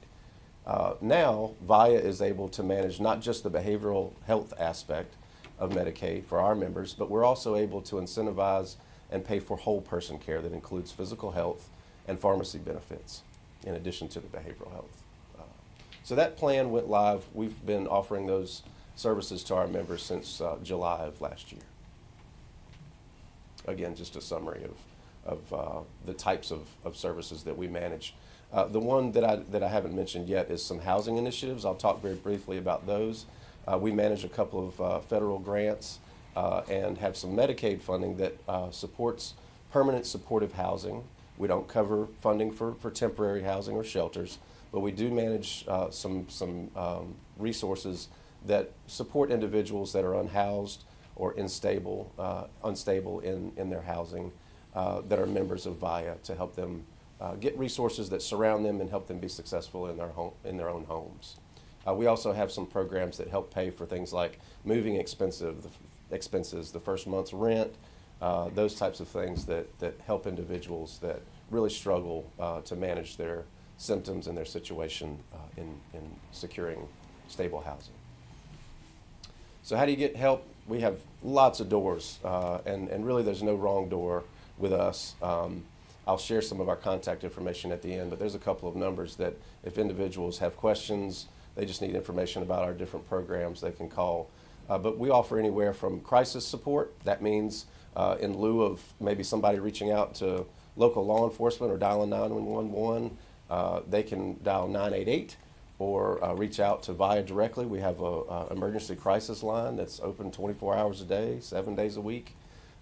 Speaker 11: Now, VIA is able to manage not just the behavioral health aspect of Medicaid for our members, but we're also able to incentivize and pay for whole person care that includes physical health and pharmacy benefits in addition to the behavioral health. So that plan went live. We've been offering those services to our members since July of last year. Again, just a summary of the types of services that we manage. The one that I haven't mentioned yet is some housing initiatives. I'll talk very briefly about those. We manage a couple of federal grants and have some Medicaid funding that supports permanent supportive housing. We don't cover funding for temporary housing or shelters, but we do manage some resources that support individuals that are unhoused or unstable in their housing that are members of VIA to help them get resources that surround them and help them be successful in their own homes. We also have some programs that help pay for things like moving expenses, the first month's rent, those types of things that help individuals that really struggle to manage their symptoms and their situation in securing stable housing. So how do you get help? We have lots of doors, and really there's no wrong door with us. I'll share some of our contact information at the end, but there's a couple of numbers that if individuals have questions, they just need information about our different programs, they can call. But we offer anywhere from crisis support. That means in lieu of maybe somebody reaching out to local law enforcement or dialing 911, they can dial 988 or reach out to VIA directly. We have an emergency crisis line that's open 24 hours a day, 7 days a week.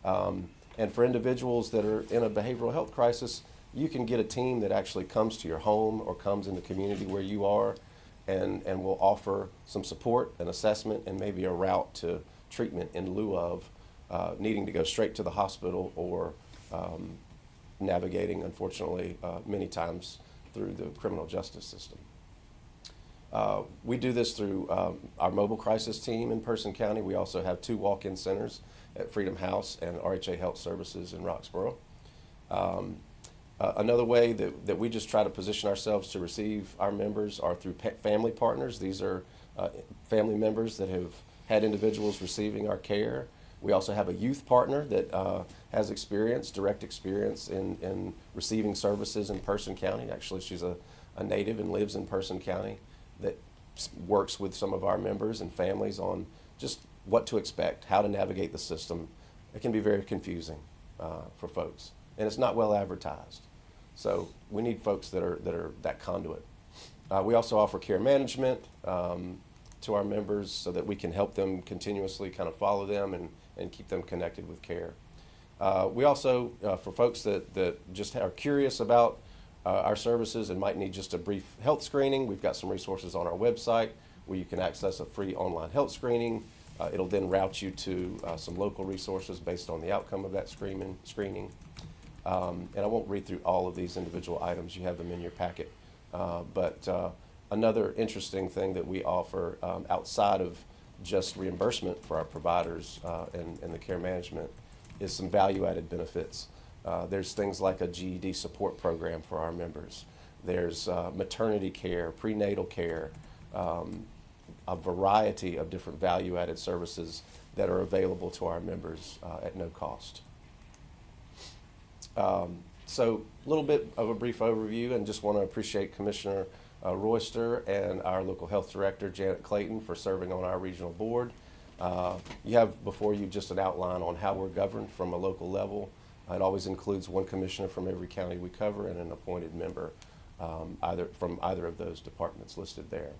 Speaker 11: And for individuals that are in a behavioral health crisis, you can get a team that actually comes to your home or comes in the community where you are and will offer some support, an assessment, and maybe a route to treatment in lieu of needing to go straight to the hospital or navigating, unfortunately, many times through the criminal justice system. We do this through our mobile crisis team in Person County. We also have 2 walk-in centers at Freedom House and RHA Health Services in Roxboro. Another way that we just try to position ourselves to receive our members are through family partners. These are family members that have had individuals receiving our care. We also have a youth partner that has direct experience in receiving services in Person County. Actually, she's a native and lives in Person County that works with some of our members and families on just what to expect, how to navigate the system. It can be very confusing for folks, and it's not well advertised. So we need folks that are that conduit. We also offer care management to our members so that we can help them continuously kind of follow them and keep them connected with care. We also, for folks that just are curious about our services and might need just a brief health screening, we've got some resources on our website where you can access a free online health screening. It'll then route you to some local resources based on the outcome of that screening. And I won't read through all of these individual items. You have them in your packet. But another interesting thing that we offer outside of just reimbursement for our providers and the care management is some value-added benefits. There's things like a GED support program for our members. There's maternity care, prenatal care, a variety of different value-added services that are available to our members at no cost. So a little bit of a brief overview, and just want to appreciate Commissioner Royster and our local health director, Janet Clayton, for serving on our regional board. You have before you just an outline on how we're governed from a local level. It always includes one commissioner from every county we cover and an appointed member from either of those departments listed there.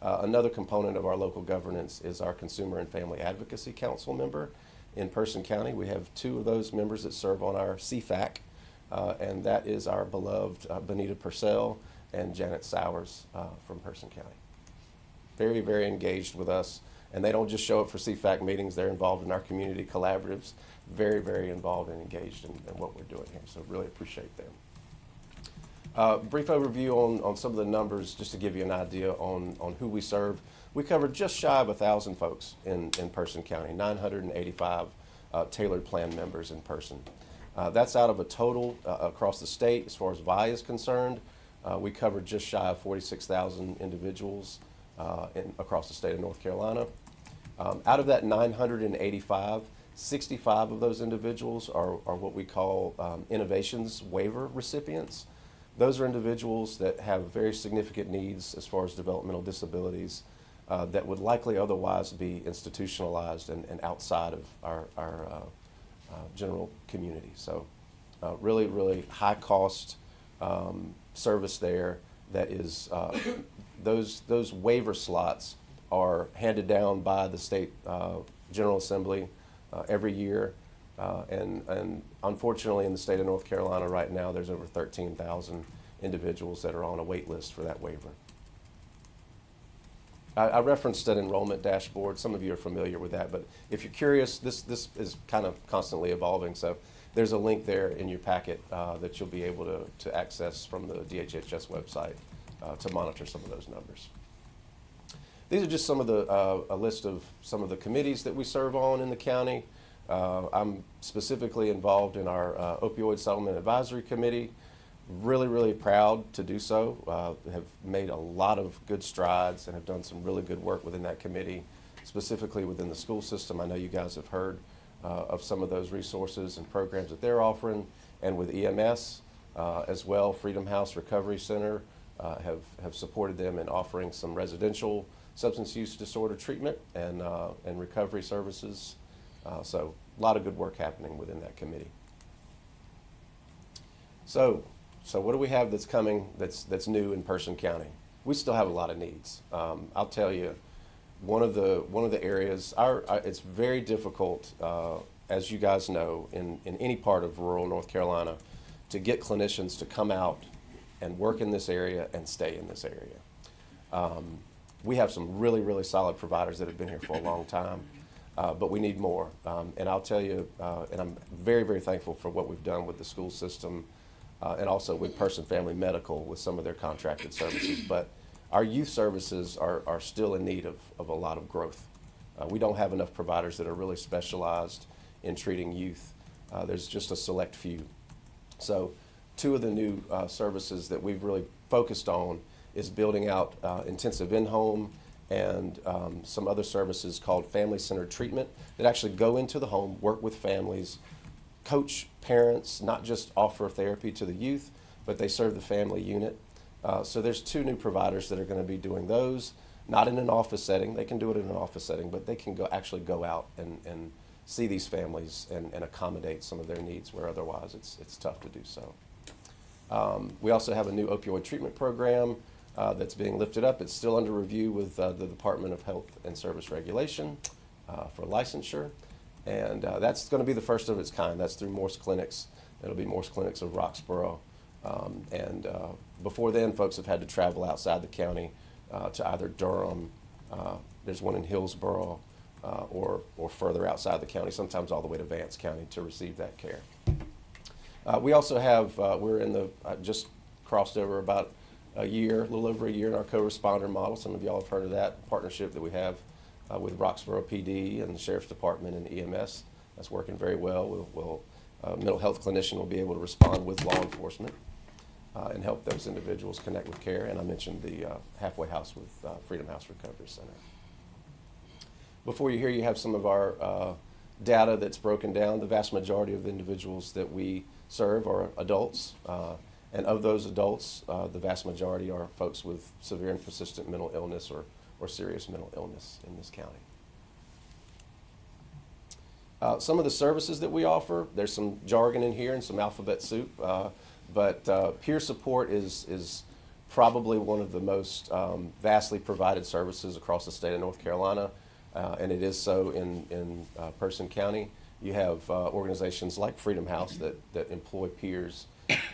Speaker 11: Another component of our local governance is our Consumer and Family Advocacy Council member. In Person County, we have 2 of those members that serve on our CFAC, and that is our beloved Benita Purcell and Janet Sowers from Person County. Very, very engaged with us, and they don't just show up for CFAC meetings, they're involved in our community collaboratives, very, very involved and engaged in what we're doing here, so really appreciate them. Brief overview on some of the numbers, just to give you an idea on who we serve. We cover just shy of 1,000 folks in Person County, 985 tailored plan members in Person. That's out of a total across the state, as far as VI is concerned. We cover just shy of 46,000 individuals across the state of North Carolina. Out of that 985, 65 of those individuals are what we call innovations waiver recipients. Those are individuals that have very significant needs as far as developmental disabilities that would likely otherwise be institutionalized and outside of our general community. So really, really high cost service there that is, those waiver slots are handed down by the state General Assembly every year. And unfortunately, in the state of North Carolina right now, there's over 13,000 individuals that are on a wait list for that waiver. I referenced an enrollment dashboard. Some of you are familiar with that, but if you're curious, this is kind of constantly evolving. So there's a link there in your packet that you'll be able to access from the DHHS website to monitor some of those numbers. These are just some of the, a list of some of the committees that we serve on in the county. I'm specifically involved in our Opioid Settlement Advisory Committee. Really, really proud to do so. Have made a lot of good strides and have done some really good work within that committee, specifically within the school system. I know you guys have heard of some of those resources and programs that they're offering, and with EMS as well. Freedom House Recovery Center have supported them in offering some residential substance use disorder treatment and recovery services. So a lot of good work happening within that committee. So what do we have that's coming that's new in Person County? We still have a lot of needs. I'll tell you, one of the areas, it's very difficult, as you guys know, in any part of rural North Carolina, to get clinicians to come out and work in this area and stay in this area. We have some really, really solid providers that have been here for a long time. But we need more. And I'll tell you, and I'm very, very thankful for what we've done with the school system and also with Person Family Medical with some of their contracted services. But our youth services are still in need of a lot of growth. We don't have enough providers that are really specialized in treating youth. There's just a select few. So 2 of the new services that we've really focused on is building out intensive in-home and some other services called family-centered treatment that actually go into the home, work with families, coach parents, not just offer therapy to the youth, but they serve the family unit. So there's 2 new providers that are going to be doing those, not in an office setting. They can do it in an office setting, but they can actually go out and see these families and accommodate some of their needs where otherwise it's tough to do so. We also have a new opioid treatment program that's being lifted up. It's still under review with the Department of Health and Service Regulation for licensure. And that's going to be the first of its kind. That's through Morse Clinics. It'll be Morse Clinics of Roxborough. Before then, folks have had to travel outside the county to either Durham, there's one in Hillsborough, or further outside the county, sometimes all the way to Vance County to receive that care. We also have, we're in the, just crossed over about a little over a year in our co-responder model. Some of y'all have heard of that partnership that we have with Roxborough PD and the Sheriff's Department and EMS. That's working very well. Mental health clinician will be able to respond with law enforcement and help those individuals connect with care. And I mentioned the halfway house with Freedom House Recovery Center. Before you hear, you have some of our data that's broken down. The vast majority of the individuals that we serve are adults. And of those adults, the vast majority are folks with severe and persistent mental illness or serious mental illness in this county. Some of the services that we offer, there's some jargon in here and some alphabet soup, but peer support is probably one of the most vastly provided services across the state of North Carolina, and it is so in Person County. You have organizations like Freedom House that employ peers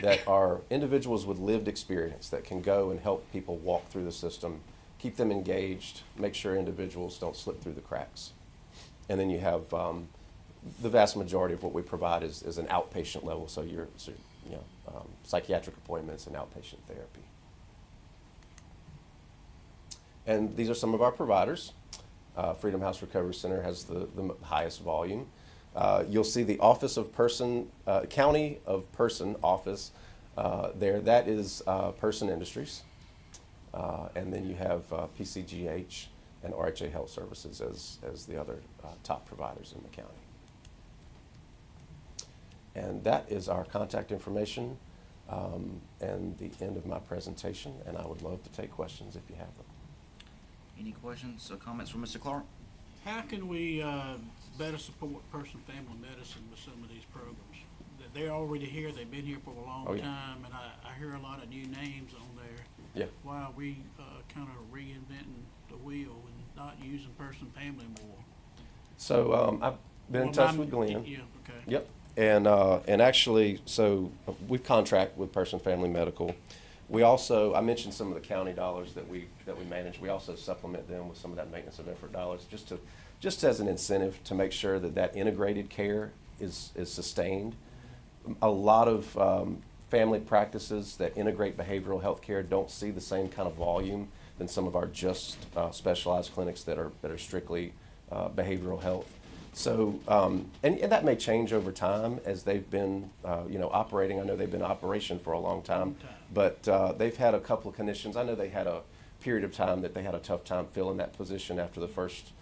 Speaker 11: that are individuals with lived experience that can go and help people walk through the system, keep them engaged, make sure individuals don't slip through the cracks. And then you have the vast majority of what we provide is an outpatient level, so psychiatric appointments and outpatient therapy. And these are some of our providers. Freedom House Recovery Center has the highest volume. You'll see the Office of Person, County of Person office there. That is Person Industries. And then you have PCGH and RHA Health Services as the other top providers in the county. And that is our contact information and the end of my presentation. And I would love to take questions if you have them.
Speaker 1: Any questions or comments from Mr. Clark?
Speaker 6: How can we better support person-family medicine with some of these programs? They're already here, they've been here for a long time, and I hear a lot of new names on there.
Speaker 11: Yeah.
Speaker 6: Why are we kind of reinventing the wheel and not using person-family more?
Speaker 11: So I've been in touch with Glenn.
Speaker 6: Yeah, okay.
Speaker 11: Yep. And actually, so we contract with Person Family Medical. We also, I mentioned some of the county dollars that we manage. We also supplement them with some of that maintenance of effort dollars, just as an incentive to make sure that integrated care is sustained. A lot of family practices that integrate behavioral health care don't see the same kind of volume than some of our just specialized clinics that are strictly behavioral health. So, and that may change over time as they've been, operating. I know they've been in operation for a long time, but they've had a couple of clinicians. I know they had a period of time that they had a tough time filling that position after the first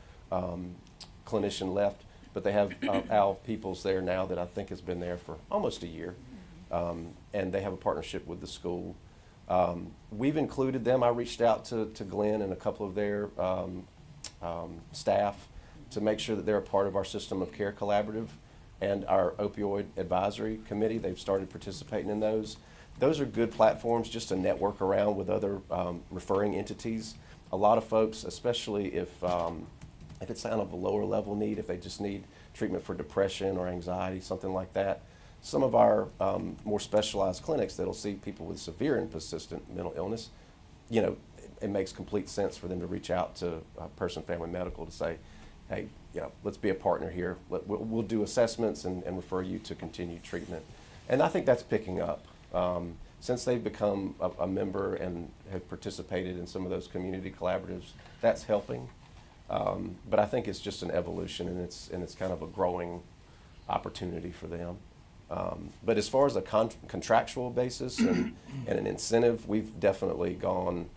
Speaker 11: clinician left, but they have Al Peoples there now that I think has been there for almost a year, and they have a partnership with the school. We've included them. I reached out to Glenn and a couple of their staff to make sure that they're a part of our System of Care Collaborative and our Opioid Advisory Committee. They've started participating in those. Those are good platforms just to network around with other referring entities. A lot of folks, especially if it's kind of a lower level need, if they just need treatment for depression or anxiety, something like that. Some of our more specialized clinics that'll see people with severe and persistent mental illness, it makes complete sense for them to reach out to Person Family Medical to say, hey, let's be a partner here. We'll do assessments and refer you to continued treatment. And I think that's picking up. Since they've become a member and have participated in some of those community collaboratives, that's helping. But I think it's just an evolution, and it's kind of a growing opportunity for them. But as far as a contractual basis and an incentive, we've definitely gone,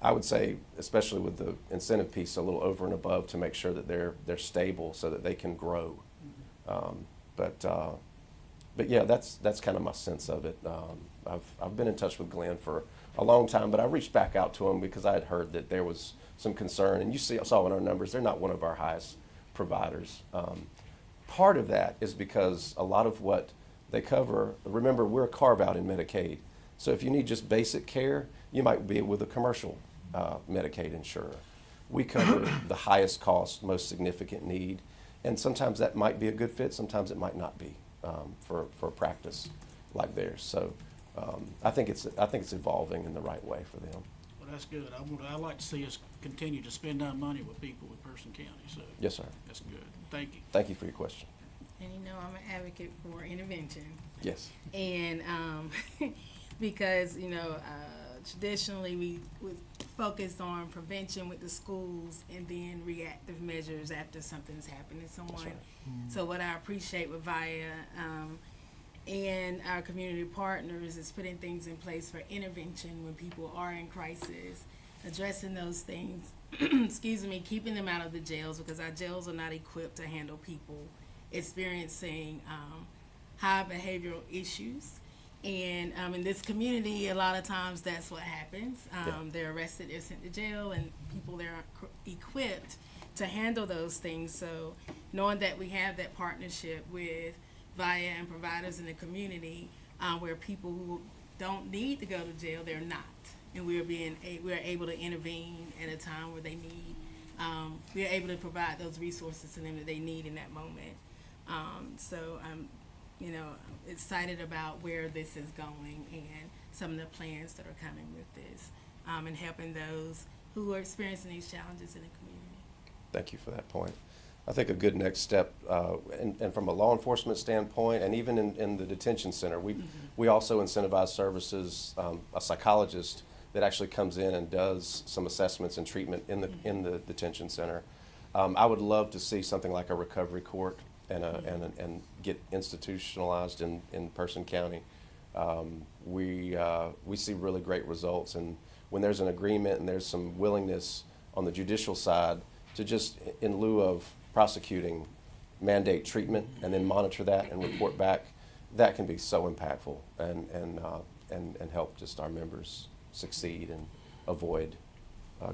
Speaker 11: I would say, especially with the incentive piece, a little over and above to make sure that they're stable so that they can grow. But yeah, that's kind of my sense of it. I've been in touch with Glenn for a long time, but I reached back out to him because I had heard that there was some concern, and saw in our numbers, they're not one of our highest providers. Part of that is because a lot of what they cover, remember, we're a carve-out in Medicaid. So if you need just basic care, you might be with a commercial Medicaid insurer. We cover the highest cost, most significant need, and sometimes that might be a good fit, sometimes it might not be for a practice like theirs. So I think it's evolving in the right way for them.
Speaker 6: Well, that's good. I'd like to see us continue to spend our money with people with Person County, so.
Speaker 11: Yes, sir.
Speaker 6: That's good. Thank you.
Speaker 11: Thank you for your question.
Speaker 10: And I'm an advocate for intervention.
Speaker 11: Yes.
Speaker 10: And because, traditionally with focused on prevention with the schools and then reactive measures after something's happened to someone.
Speaker 11: right.
Speaker 10: So what I appreciate with VIA and our community partners is putting things in place for intervention when people are in crisis, addressing those things, excuse me, keeping them out of the jails because our jails are not equipped to handle people experiencing high behavioral issues. And in this community, a lot of times that's what happens. They're arrested, they're sent to jail, and people there aren't equipped to handle those things. So knowing that we have that partnership with VIA and providers in the community, where people who don't need to go to jail, they're not. And we're able to intervene at a time where they need, we're able to provide those resources to them that they need in that moment. So I'm, excited about where this is going and some of the plans that are coming with this, and helping those who are experiencing these challenges in the community.
Speaker 11: Thank you for that point. I think a good next step, and from a law enforcement standpoint, and even in the detention center, we also incentivize services, a psychologist that actually comes in and does some assessments and treatment in the detention center. I would love to see something like a recovery court and get institutionalized in Person County. We see really great results, and when there's an agreement and there's some willingness on the judicial side to just, in lieu of prosecuting, mandate treatment and then monitor that and report back, that can be so impactful and help just our members succeed and avoid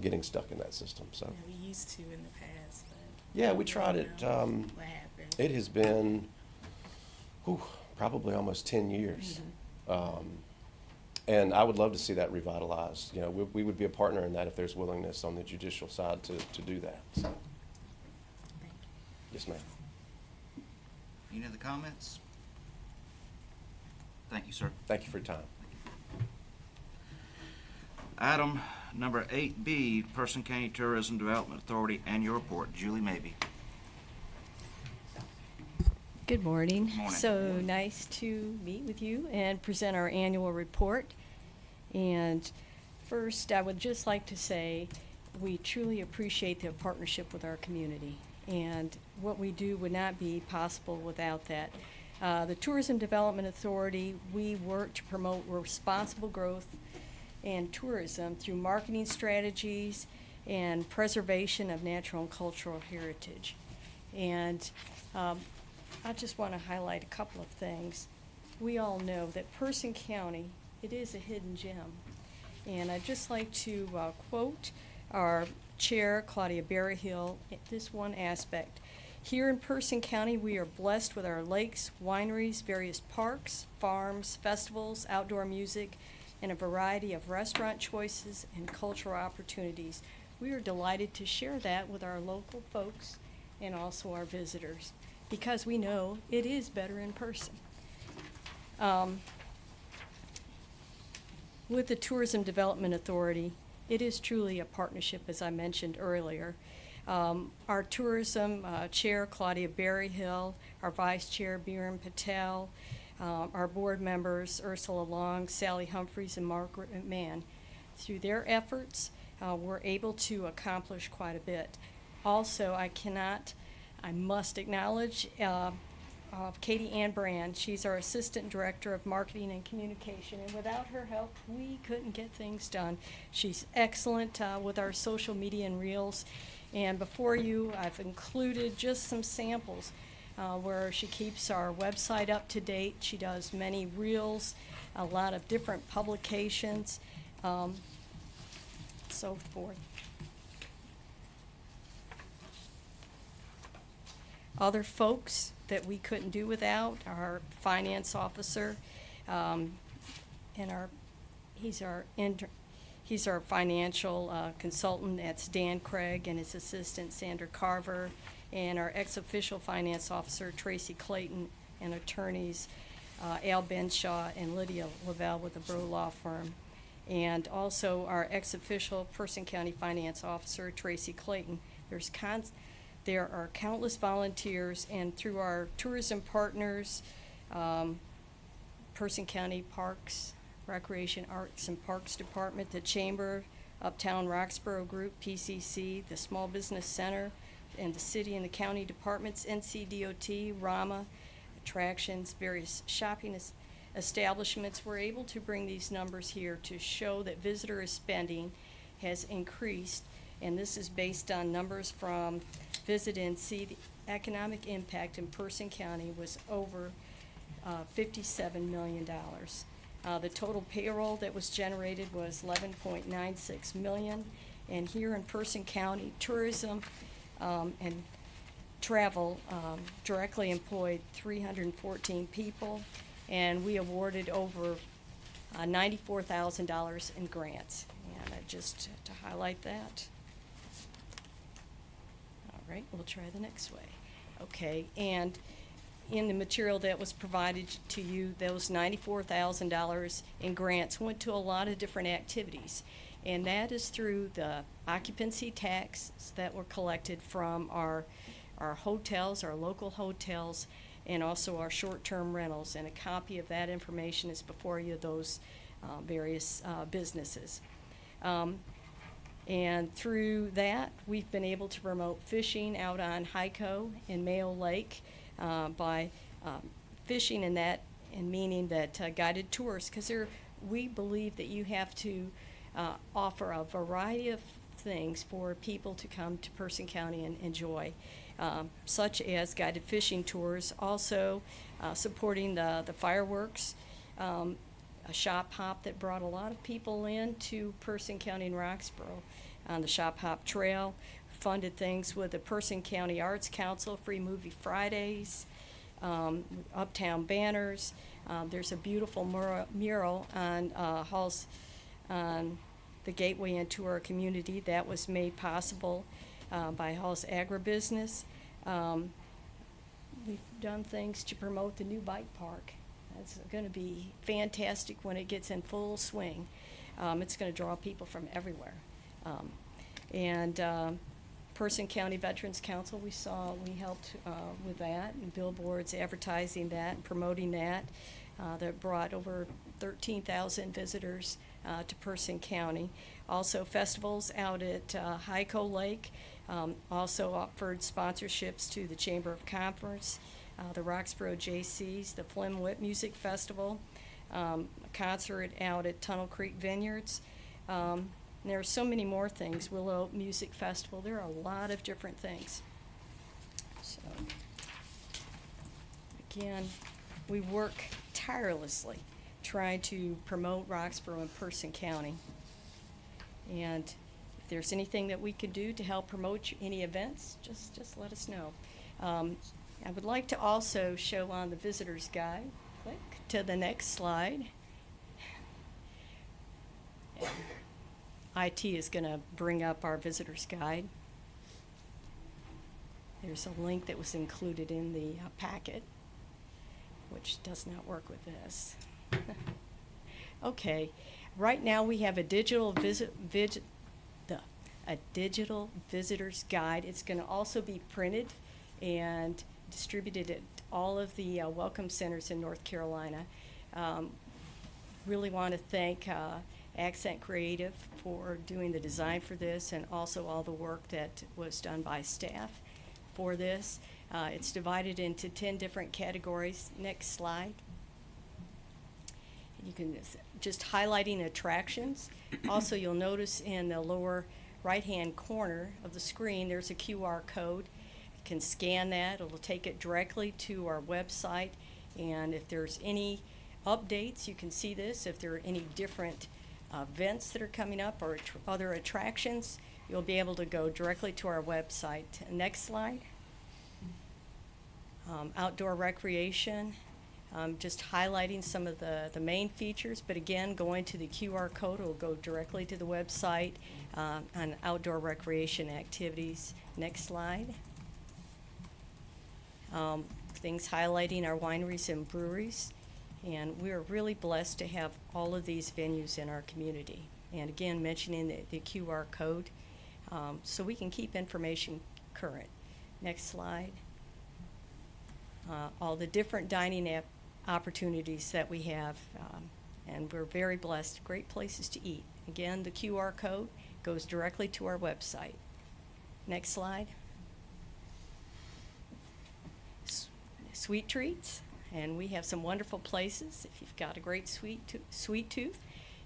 Speaker 11: getting stuck in that system. So
Speaker 10: Yeah, we used to in the past, but
Speaker 11: yeah, we tried it.
Speaker 10: what happened?
Speaker 11: It has been probably almost 10 years. And I would love to see that revitalized. We would be a partner in that if there's willingness on the judicial side to do that. So.
Speaker 10: Thank you.
Speaker 11: Yes, ma'am.
Speaker 1: Any other comments? Thank you, sir.
Speaker 11: Thank you for your time.
Speaker 1: Item number 8B, Person County Tourism Development Authority Annual Report. Julie Mabey.
Speaker 12: Good morning.
Speaker 1: Morning.
Speaker 12: So nice to meet with you and present our annual report. And first, I would just like to say we truly appreciate the partnership with our community. And what we do would not be possible without that. The Tourism Development Authority, we work to promote responsible growth and tourism through marketing strategies and preservation of natural and cultural heritage. And I just want to highlight a couple of things. We all know that Person County, it is a hidden gem. And I'd just like to quote our chair, Claudia Berryhill, this one aspect. Here in Person County, we are blessed with our lakes, wineries, various parks, farms, festivals, outdoor music, and a variety of restaurant choices and cultural opportunities. We are delighted to share that with our local folks and also our visitors, because we know it is better in person. With the Tourism Development Authority, it is truly a partnership, as I mentioned earlier. Our tourism chair, Claudia Berryhill, our vice chair, Biren Patel, our board members, Ursula Long, Sally Humphreys, and Margaret McMahon. Through their efforts, we're able to accomplish quite a bit. Also, I must acknowledge Katie Ann Brand. She's our Assistant Director of Marketing and Communication, and without her help, we couldn't get things done. She's excellent with our social media and reels. And before you, I've included just some samples where she keeps our website up to date. She does many reels, a lot of different publications, so forth. Other folks that we couldn't do without, our finance officer, and he's our financial consultant. That's Dan Craig, and his assistant Sandra Carver, and our ex-official finance officer Tracy Clayton, and attorneys Al Benshaw and Lydia Lavelle with the Bro Law Firm, and also our ex-official Person County finance officer Tracy Clayton. There are countless volunteers, and through our tourism partners, Person County Parks, Recreation, Arts, and Parks Department, the Chamber Uptown Roxborough Group, PCC, the Small Business Center, and the city and the county departments, NCDOT, RAMA, attractions, various shopping establishments. We're able to bring these numbers here to show that visitor spending has increased, and this is based on numbers from Visit NC. The economic impact in Person County was over $57 million. The total payroll that was generated was $11.96 million, and here in Person County, tourism and travel directly employed 314 people, and we awarded over $94,000 in grants. And just to highlight that. All right, we'll try the next way. Okay, and in the material that was provided to you, those $94,000 in grants went to a lot of different activities. And that is through the occupancy taxes that were collected from our hotels, our local hotels, and also our short-term rentals. And a copy of that information is before you, those various businesses. And through that, we've been able to promote fishing out on Hyco and Mayo Lake by fishing in that, and meaning that guided tours, because we believe that you have to offer a variety of things for people to come to Person County and enjoy, such as guided fishing tours, also supporting the fireworks, a shop hop that brought a lot of people in to Person County and Roxborough on the Shop Hop Trail, funded things with the Person County Arts Council, Free Movie Fridays, Uptown Banners. There's a beautiful mural on Hall's, on the gateway into our community that was made possible by Hall's Agribusiness. We've done things to promote the new bike park. It's going to be fantastic when it gets in full swing. It's going to draw people from everywhere. Person County Veterans Council, we helped with that, and billboards advertising that and promoting that. That brought over 13,000 visitors to Person County. Also festivals out at Hyco Lake. Also offered sponsorships to the Chamber of Commerce, the Roxborough JCs, the Flim-Wit Music Festival, a concert out at Tunnel Creek Vineyards. And there are so many more things. Willow Music Festival. There are a lot of different things. So, again, we work tirelessly trying to promote Roxborough and Person County. And if there's anything that we could do to help promote any events, just let us know. I would like to also show on the visitor's guide. Click to the next slide. IT is going to bring up our visitor's guide. There's a link that was included in the packet, which does not work with this. Okay, right now we have a digital a digital visitor's guide. It's going to also be printed and distributed at all of the welcome centers in North Carolina. Really want to thank Accent Creative for doing the design for this, and also all the work that was done by staff for this. It's divided into 10 different categories. Next slide. You can just highlighting attractions. Also, you'll notice in the lower right-hand corner of the screen, there's a QR code. You can scan that. It'll take it directly to our website. And if there's any updates, you can see this. If there are any different events that are coming up or other attractions, you'll be able to go directly to our website. Next slide. Outdoor recreation. Just highlighting some of the main features, but again, going to the QR code will go directly to the website on outdoor recreation activities. Next slide. Things highlighting our wineries and breweries, and we are really blessed to have all of these venues in our community. And again, mentioning the QR code so we can keep information current. Next slide. All the different dining opportunities that we have, and we're very blessed. Great places to eat. Again, the QR code Goes directly to our website. Next slide. Sweet treats, and we have some wonderful places if you've got a great sweet tooth.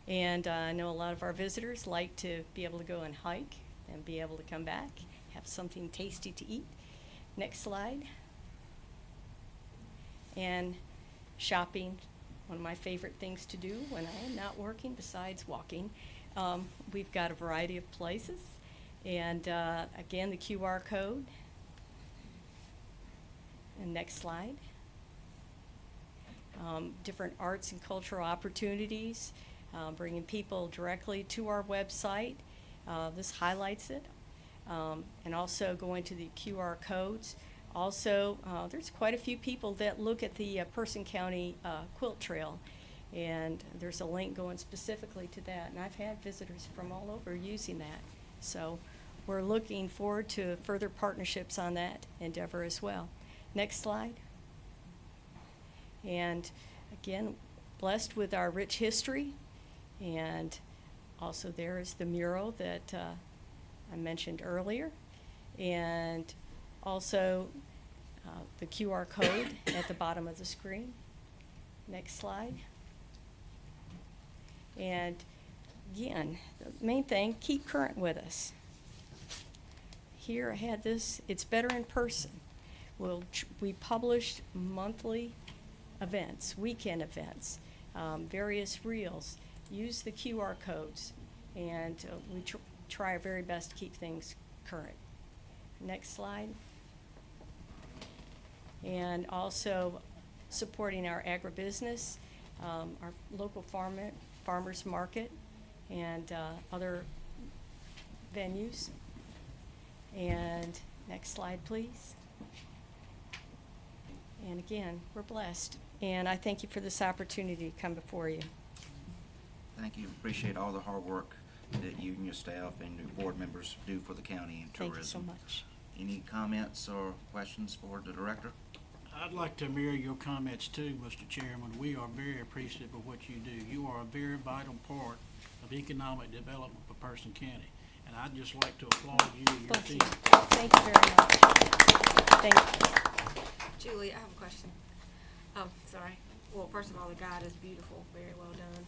Speaker 12: And I know a lot of our visitors like to be able to go and hike and be able to come back, have something tasty to eat. Next slide. And shopping, one of my favorite things to do when I am not working besides walking. We've got a variety of places. And again, the QR code. And next slide. Different arts and cultural opportunities, bringing people directly to our website. This highlights it. And also going to the QR codes. Also, there's quite a few people that look at the Person County Quilt Trail, and there's a link going specifically to that. And I've had visitors from all over using that. So we're looking forward to further partnerships on that endeavor as well. Next slide. And again, blessed with our rich history. And also there is the mural that I mentioned earlier. And also the QR code at the bottom of the screen. Next slide. And again, the main thing, keep current with us. Here I had this, it's better in person. We publish monthly events, weekend events, various reels. Use the QR codes, and we try our very best to keep things current. Next slide. And also supporting our agribusiness, our local farmers market, and other venues. And next slide, please. And again, we're blessed. And I thank you for this opportunity to come before you.
Speaker 1: Thank you. Appreciate all the hard work that you and your staff and your board members do for the county and tourism.
Speaker 12: Thank you so much.
Speaker 1: Any comments or questions for the director?
Speaker 6: I'd like to mirror your comments too, Mr. Chairman. We are very appreciative of what you do. You are a very vital part of economic development for Person County. And I'd just like to applaud you and your
Speaker 12: Thank
Speaker 6: team.
Speaker 12: you. Thank you very much. Thank you.
Speaker 3: Julie, I have a question. Sorry. Well, first of all, the guide is beautiful, very well done.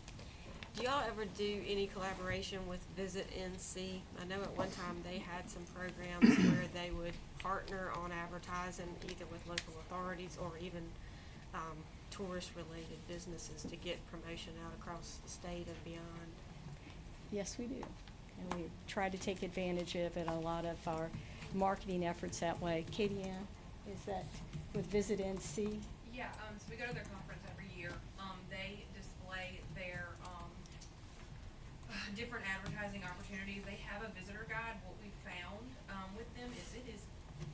Speaker 3: Do y'all ever do any collaboration with Visit NC? I know at one time they had some programs where they would partner on advertising either with local authorities or even tourist-related businesses to get promotion out across the state and beyond.
Speaker 12: Yes, we do. And we try to take advantage of it, a lot of our marketing efforts that way. Katie Ann, is that with Visit NC?
Speaker 13: Yeah, so we go to their conference every year. They display their different advertising opportunities. They have a visitor guide. What we found with them is it is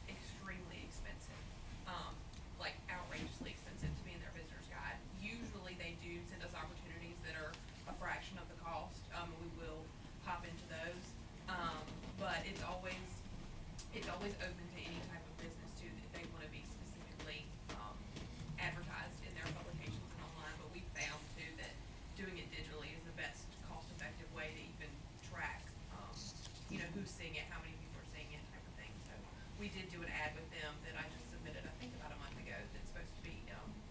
Speaker 13: extremely expensive, like outrageously expensive to be in their visitor's guide. Usually they do send us opportunities that are a fraction of the cost. We will hop into those, but it's always open to any type of business too that they want to be specifically advertised in their publications and online. But we found too that doing it digitally is the best cost-effective way to even track, who's seeing it, how many people are seeing it, type of thing. So we did do an ad with them that I just submitted, I think about a month ago, that's supposed to be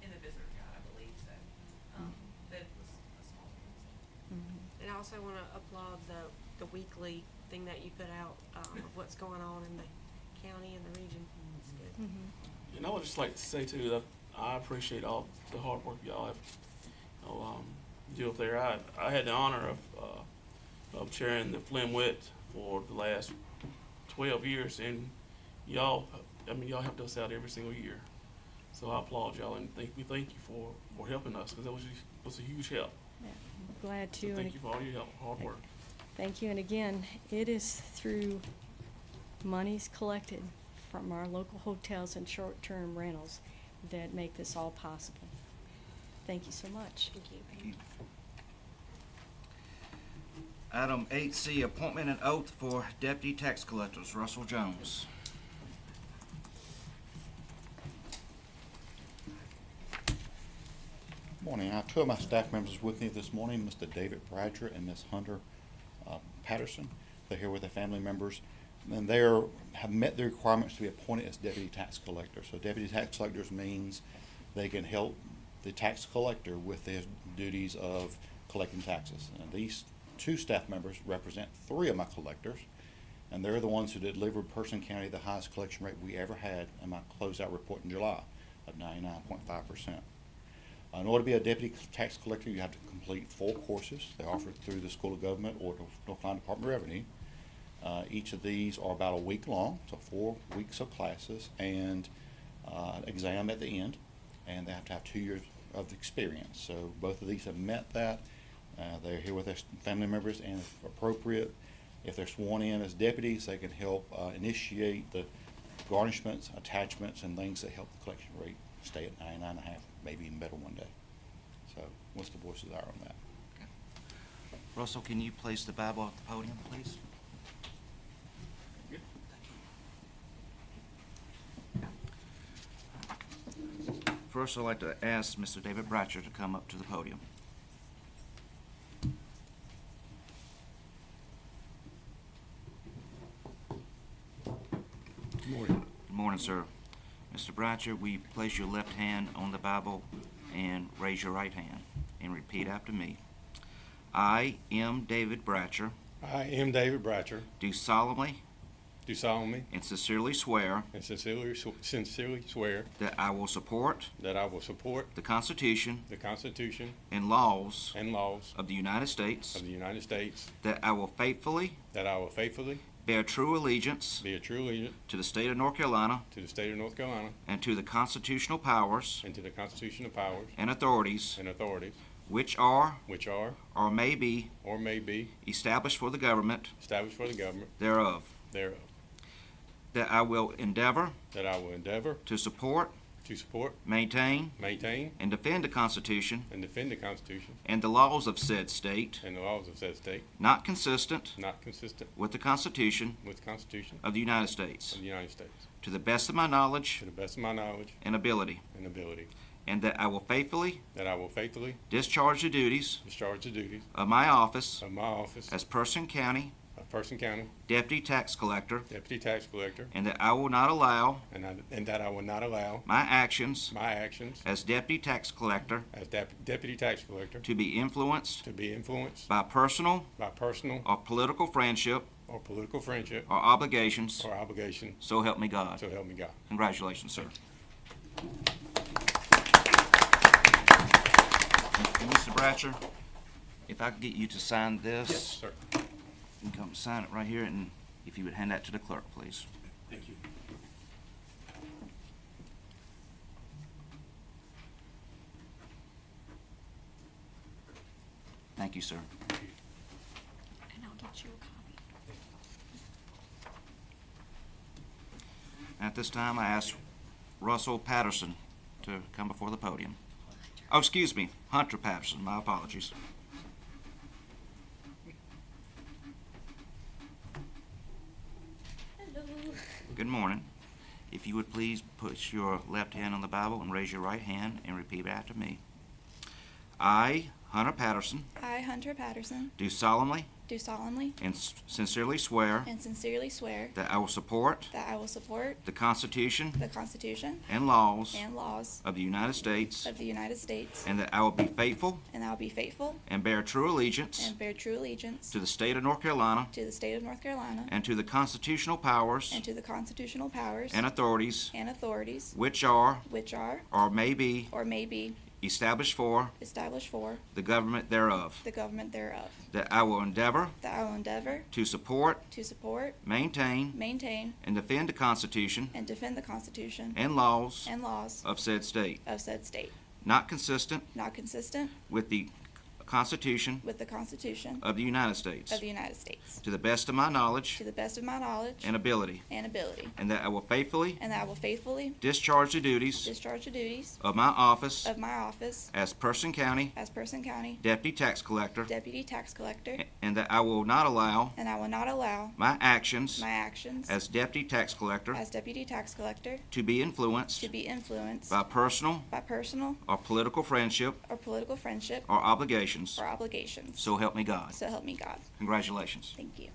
Speaker 13: in the visitor guide, I believe. So that was a small thing. So.
Speaker 3: And I also want to applaud the weekly thing that you put out of what's going on in the county and the region. It's good.
Speaker 2: And I would just like to say too that I appreciate all the hard work y'all have do up there. I had the honor of chairing the Flynn Witt for the last 12 years, and y'all helped us out every single year. So I applaud y'all and we thank you for helping us, because that was a huge help.
Speaker 12: Yeah, I'm glad to.
Speaker 2: So
Speaker 12: and
Speaker 2: thank you for all your help, hard work.
Speaker 12: Thank you. And again, it is through monies collected from our local hotels and short-term rentals that make this all possible. Thank you so much.
Speaker 3: Thank you.
Speaker 1: Thank you. Item 8C, appointment and oath for deputy tax collectors, Russell Jones.
Speaker 14: Morning. I have two of my staff members with me this morning, Mr. David Bradger and Ms. Hunter Patterson. They're here with their family members, and they have met the requirements to be appointed as deputy tax collector. So deputy tax collectors means they can help the tax collector with their duties of collecting taxes. And these two staff members represent 3 of my collectors, and they're the ones who delivered Person County the highest collection rate we ever had in my closeout report in July of 99.5%. In order to be a deputy tax collector, you have to complete 4 courses. They're offered through the School of Government or North Carolina Department of Revenue. Each of these are about a week long, so 4 weeks of classes and an exam at the end, and they have to have 2 years of experience. So both of these have met that. They're here with their family members, and if appropriate, if they're sworn in as deputies, they can help initiate the garnishments, attachments, and things that help the collection rate stay at 99.5, maybe even better one day. So what's the board's desire on that?
Speaker 1: Russell, can you place the Bible at the podium, please? First, I'd like to ask Mr. David Bratcher to come up to the podium.
Speaker 15: Good morning.
Speaker 1: Good morning, sir. Mr. Bratcher, will you place your left hand on the Bible and raise your right hand and repeat after me? I am David Bratcher.
Speaker 15: I am David Bratcher.
Speaker 1: Do solemnly
Speaker 15: Do solemnly
Speaker 1: and sincerely swear
Speaker 15: and sincerely swear
Speaker 1: that I will support
Speaker 15: that I will support
Speaker 1: the Constitution
Speaker 15: the Constitution
Speaker 1: and laws
Speaker 15: and laws
Speaker 1: of the United States,
Speaker 15: of the United States,
Speaker 1: that I will faithfully
Speaker 15: that I will faithfully
Speaker 1: bear true allegiance
Speaker 15: be a true allegiance
Speaker 1: to the state of North Carolina
Speaker 15: to the state of North Carolina
Speaker 1: and to the constitutional powers
Speaker 15: and to the constitutional powers
Speaker 1: and authorities
Speaker 15: and authorities
Speaker 1: which are
Speaker 15: which are
Speaker 1: or may be
Speaker 15: or may be
Speaker 1: established for the government
Speaker 15: established for the government
Speaker 1: thereof,
Speaker 15: thereof,
Speaker 1: that I will endeavor
Speaker 15: that I will endeavor
Speaker 1: to support,
Speaker 15: to support,
Speaker 1: maintain,
Speaker 15: maintain,
Speaker 1: and defend the Constitution
Speaker 15: and defend the Constitution
Speaker 1: and the laws of said state,
Speaker 15: and the laws of said state,
Speaker 1: not consistent
Speaker 15: not consistent
Speaker 1: with the Constitution
Speaker 15: with the Constitution
Speaker 1: of the United States,
Speaker 15: of the United States,
Speaker 1: to the best of my knowledge
Speaker 15: to the best of my knowledge
Speaker 1: and ability,
Speaker 15: and ability,
Speaker 1: and that I will faithfully
Speaker 15: that I will faithfully
Speaker 1: discharge the duties
Speaker 15: discharge the duties
Speaker 1: of my office
Speaker 15: of my office
Speaker 1: as Person County
Speaker 15: of Person County
Speaker 1: Deputy Tax Collector,
Speaker 15: Deputy Tax Collector,
Speaker 1: and that I will not allow
Speaker 15: and that I will not allow
Speaker 1: my actions
Speaker 15: my actions
Speaker 1: as Deputy Tax Collector
Speaker 15: as Deputy Tax Collector
Speaker 1: to be influenced
Speaker 15: to be influenced
Speaker 1: by personal
Speaker 15: by personal
Speaker 1: or political friendship
Speaker 15: or political friendship
Speaker 1: or obligations,
Speaker 15: or obligation,
Speaker 1: so help me God.
Speaker 15: so help me God.
Speaker 1: Congratulations, sir. And Mr. Bratcher, if I could get you to sign this.
Speaker 15: Yes, sir.
Speaker 1: You can come sign it right here, and if you would hand that to the clerk, please.
Speaker 15: Thank you.
Speaker 1: Thank you, sir.
Speaker 7: And I'll get you a copy.
Speaker 1: At this time, I ask Russell Patterson to come before the podium. Oh, excuse me, Hunter Patterson, my apologies.
Speaker 3: Hello.
Speaker 1: Good morning. If you would please put your left hand on the Bible and raise your right hand and repeat after me. I, Hunter Patterson,
Speaker 16: I, Hunter Patterson,
Speaker 1: do solemnly
Speaker 16: do solemnly
Speaker 1: and sincerely swear
Speaker 16: and sincerely swear
Speaker 1: that I will support
Speaker 16: that I will support
Speaker 1: the Constitution
Speaker 16: the Constitution
Speaker 1: and laws
Speaker 16: and laws
Speaker 1: of the United States,
Speaker 16: of the United States,
Speaker 1: and that I will be faithful
Speaker 16: and I will be faithful
Speaker 1: and bear true allegiance
Speaker 16: and bear true allegiance
Speaker 1: to the state of North Carolina
Speaker 16: to the state of North Carolina
Speaker 1: and to the constitutional powers
Speaker 16: and to the constitutional powers
Speaker 1: and authorities
Speaker 16: authorities
Speaker 1: which are or may be established for
Speaker 16: established for
Speaker 1: the government thereof,
Speaker 16: the government thereof,
Speaker 1: that I will endeavor
Speaker 16: that I will endeavor
Speaker 1: to support, maintain,
Speaker 16: maintain,
Speaker 1: and defend the Constitution
Speaker 16: and defend the Constitution
Speaker 1: and laws
Speaker 16: of
Speaker 1: said state,
Speaker 16: not
Speaker 1: consistent with the Constitution
Speaker 16: with the Constitution
Speaker 1: of the United States,
Speaker 16: to
Speaker 1: the best of my knowledge
Speaker 16: the best of my knowledge
Speaker 1: and ability,
Speaker 16: and
Speaker 1: that I will faithfully discharge the duties of my office as Person County Deputy Tax Collector, and that I will not allow my actions as Deputy Tax Collector to be influenced by personal or political friendship or obligations, obligations.
Speaker 16: or obligations.
Speaker 1: So help me God.
Speaker 16: So help me God.
Speaker 1: Congratulations.
Speaker 16: Thank you.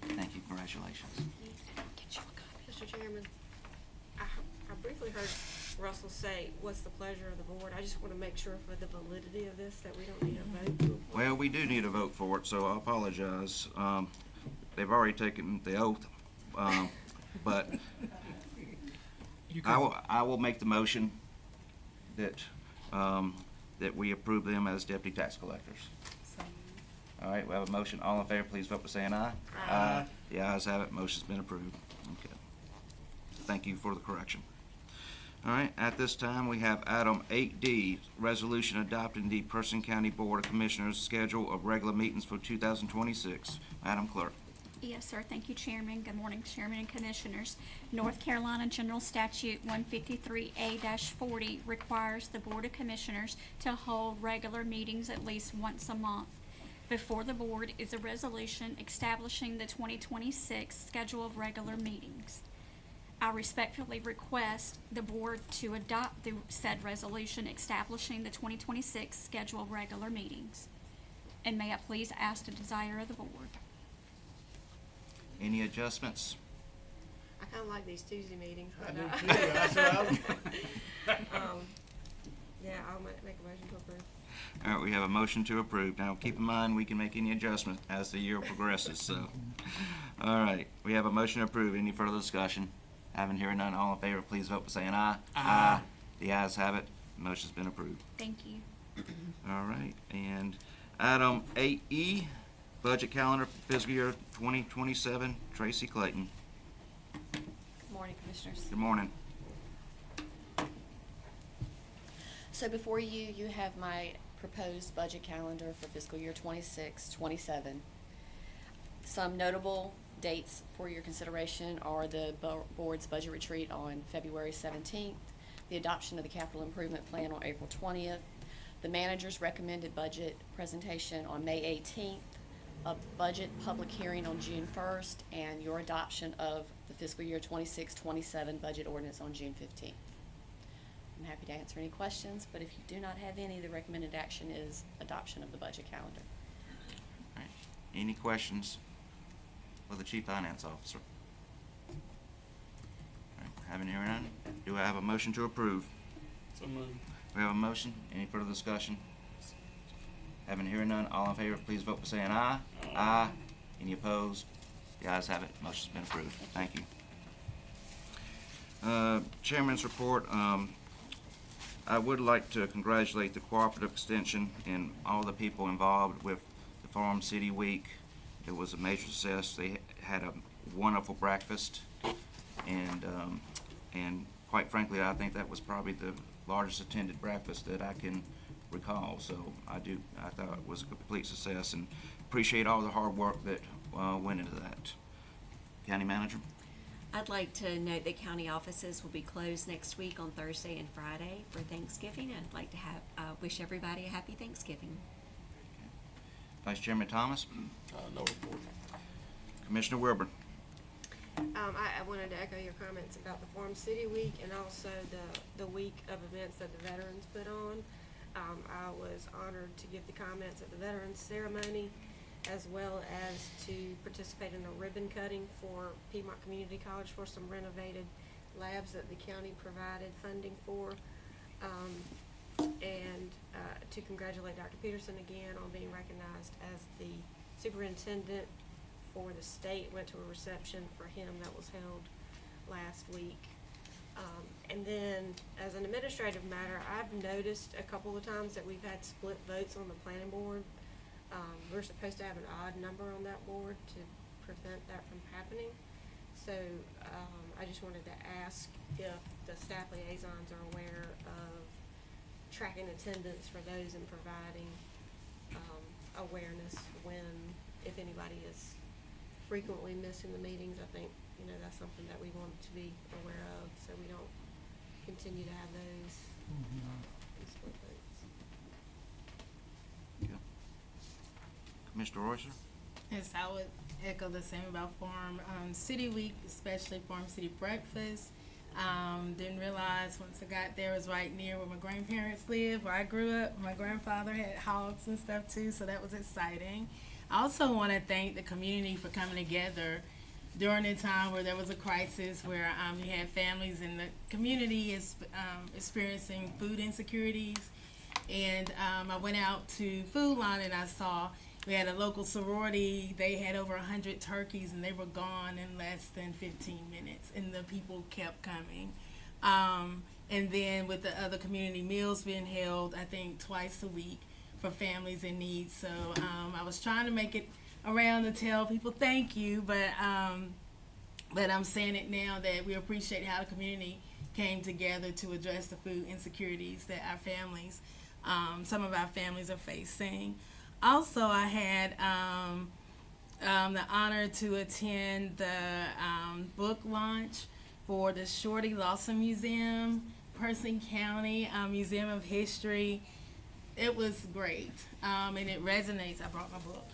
Speaker 1: Thank you. Congratulations.
Speaker 3: Mr. Chairman, I briefly heard Russell say, what's the pleasure of the board? I just want to make sure for the validity of this that we don't need a vote.
Speaker 1: Well, we do need a vote for it, so I apologize. They've already taken the oath, but
Speaker 5: You
Speaker 1: I will make the motion that, that we approve them as deputy tax collectors. All right, we have a motion. All in favor, please vote by saying aye. Aye. The ayes have it. Motion's been approved. Okay. Thank you for the correction. All right, at this time, we have item 8D, resolution adopting the Person County Board of Commissioners schedule of regular meetings for 2026. Madam Clerk.
Speaker 7: Yes, sir. Thank you, Chairman. Good morning, Chairman and Commissioners. North Carolina General Statute 153A-40 requires the Board of Commissioners to hold regular meetings at least once a month. Before the Board is a resolution establishing the 2026 schedule of regular meetings. I respectfully request the Board to adopt the said resolution establishing the 2026 schedule of regular meetings. And may I please ask the desire of the Board?
Speaker 1: Any adjustments?
Speaker 3: I kind of like these Tuesday meetings.
Speaker 6: I
Speaker 3: but,
Speaker 6: do too. That's what I was-
Speaker 3: Yeah, I'll make a motion to approve.
Speaker 1: All right, we have a motion to approve. Now, keep in mind, we can make any adjustment as the year progresses, so. All right, we have a motion to approve. Any further discussion? Having hearing none, all in favor, please vote by saying aye.
Speaker 6: Aye.
Speaker 1: The ayes have it. Motion's been approved.
Speaker 7: Thank you.
Speaker 1: All right, and item 8E, budget calendar for fiscal year 2027. Tracy Clayton.
Speaker 17: Good morning, Commissioners.
Speaker 1: Good morning.
Speaker 17: So before you, you have my proposed budget calendar for fiscal year 26-27. Some notable dates for your consideration are the board's budget retreat on February 17th, the adoption of the capital improvement plan on April 20th, the manager's recommended budget presentation on May 18th, a budget public hearing on June 1st, and your adoption of the fiscal year 26-27 budget ordinance on June 15th. I'm happy to answer any questions, but if you do not have any, the recommended action is adoption of the budget calendar.
Speaker 1: All right. Any questions for the Chief Finance Officer? All right. Having hearing none, do I have a motion to approve?
Speaker 2: So moved.
Speaker 1: We have a motion. Any further discussion? Having hearing none, all in favor, please vote by saying aye. Aye. Any opposed? The ayes have it. Motion's been approved. Thank you. Chairman's report. I would like to congratulate the Cooperative Extension and all the people involved with the Farm City Week. It was a major success. They had a wonderful breakfast, and quite frankly, I think that was probably the largest attended breakfast that I can recall. So I thought it was a complete success, and appreciate all the hard work that went into that. County Manager?
Speaker 8: I'd like to note that county offices will be closed next week on Thursday and Friday for Thanksgiving. I'd like to wish everybody a happy Thanksgiving.
Speaker 1: Vice Chairman Thomas?
Speaker 15: No report.
Speaker 1: Commissioner Wilburn?
Speaker 3: I wanted to echo your comments about the Farm City Week and also the week of events that the veterans put on. I was honored to give the comments at the Veterans Ceremony, as well as to participate in a ribbon cutting for Piedmont Community College for some renovated labs that the county provided funding for. And to congratulate Dr. Peterson again on being recognized as the superintendent for the state. Went to a reception for him that was held last week. And then, as an administrative matter, I've noticed a couple of times that we've had split votes on the planning board. We're supposed to have an odd number on that board to prevent that from happening. So I just wanted to ask if the staff liaisons are aware of tracking attendance for those and providing awareness when, if anybody is frequently missing the meetings. I think, that's something that we want to be aware of so we don't continue to have those split votes.
Speaker 1: Yeah. Mr. Roycer?
Speaker 10: Yes, I would echo the same about Farm City Week, especially Farm City Breakfast. Didn't realize once I got there it was right near where my grandparents lived, where I grew up. My grandfather had hogs and stuff too, so that was exciting. I also want to thank the community for coming together during a time where there was a crisis, where you had families in the community is experiencing food insecurities. And I went out to Food Line and I saw we had a local sorority. They had over 100 turkeys and they were gone in less than 15 minutes, and the people kept coming. And then with the other community meals being held, I think twice a week for families in need. So I was trying to make it around to tell people thank you, but I'm saying it now that we appreciate how the community came together to address the food insecurities that our families, some of our families are facing. Also, I had the honor to attend the book launch for the Shorty Lawson Museum, Person County Museum of History. It was great, and it resonates. I brought my book.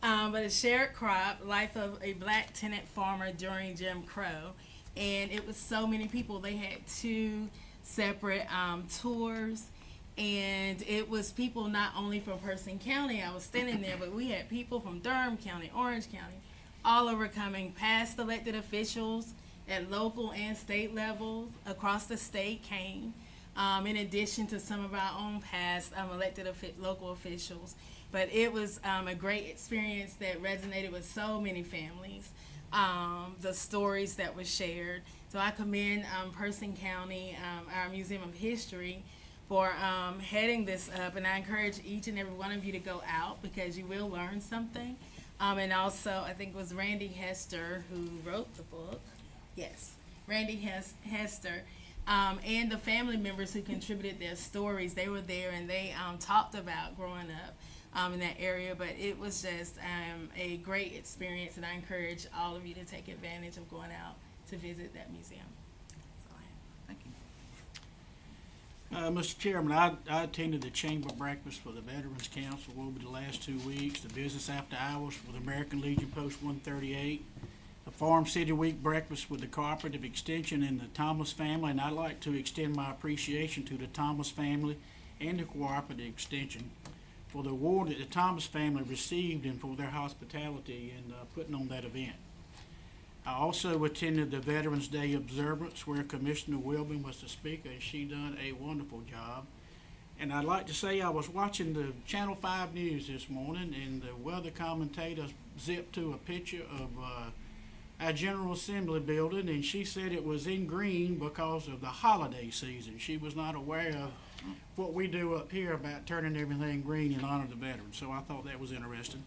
Speaker 10: But a shared crop, life of a black tenant farmer during Jim Crow. And it was so many people. They had 2 separate tours. And it was people not only from Person County, I was standing there, but we had people from Durham County, Orange County, all over coming, past elected officials at local and state levels across the state came, in addition to some of our own past elected local officials. But it was a great experience that resonated with so many families, the stories that were shared. So I commend Person County, our Museum of History, for heading this up, and I encourage each and every one of you to go out because you will learn something. And also, I think it was Randy Hester who wrote the book. Yes, Randy Hester. And the family members who contributed their stories, they were there and they talked about growing up in that area. But it was just a great experience, and I encourage all of you to take advantage of going out to visit that museum. That's all I have.
Speaker 1: Thank you.
Speaker 6: Mr. Chairman, I attended the Chamber Breakfast for the Veterans Council over the last 2 weeks, the Business After Hours for the American Legion Post 138, the Farm City Week Breakfast with the Cooperative Extension and the Thomas family, and I'd like to extend my appreciation to the Thomas family and the Cooperative Extension for the award that the Thomas family received and for their hospitality in putting on that event. I also attended the Veterans Day observance where Commissioner Wilbin was the speaker, and she done a wonderful job. And I'd like to say I was watching the Channel 5 News this morning, and the weather commentator zipped to a picture of our General Assembly building, and she said it was in green because of the holiday season. She was not aware of what we do up here about turning everything green in honor of the veterans, so I thought that was interesting.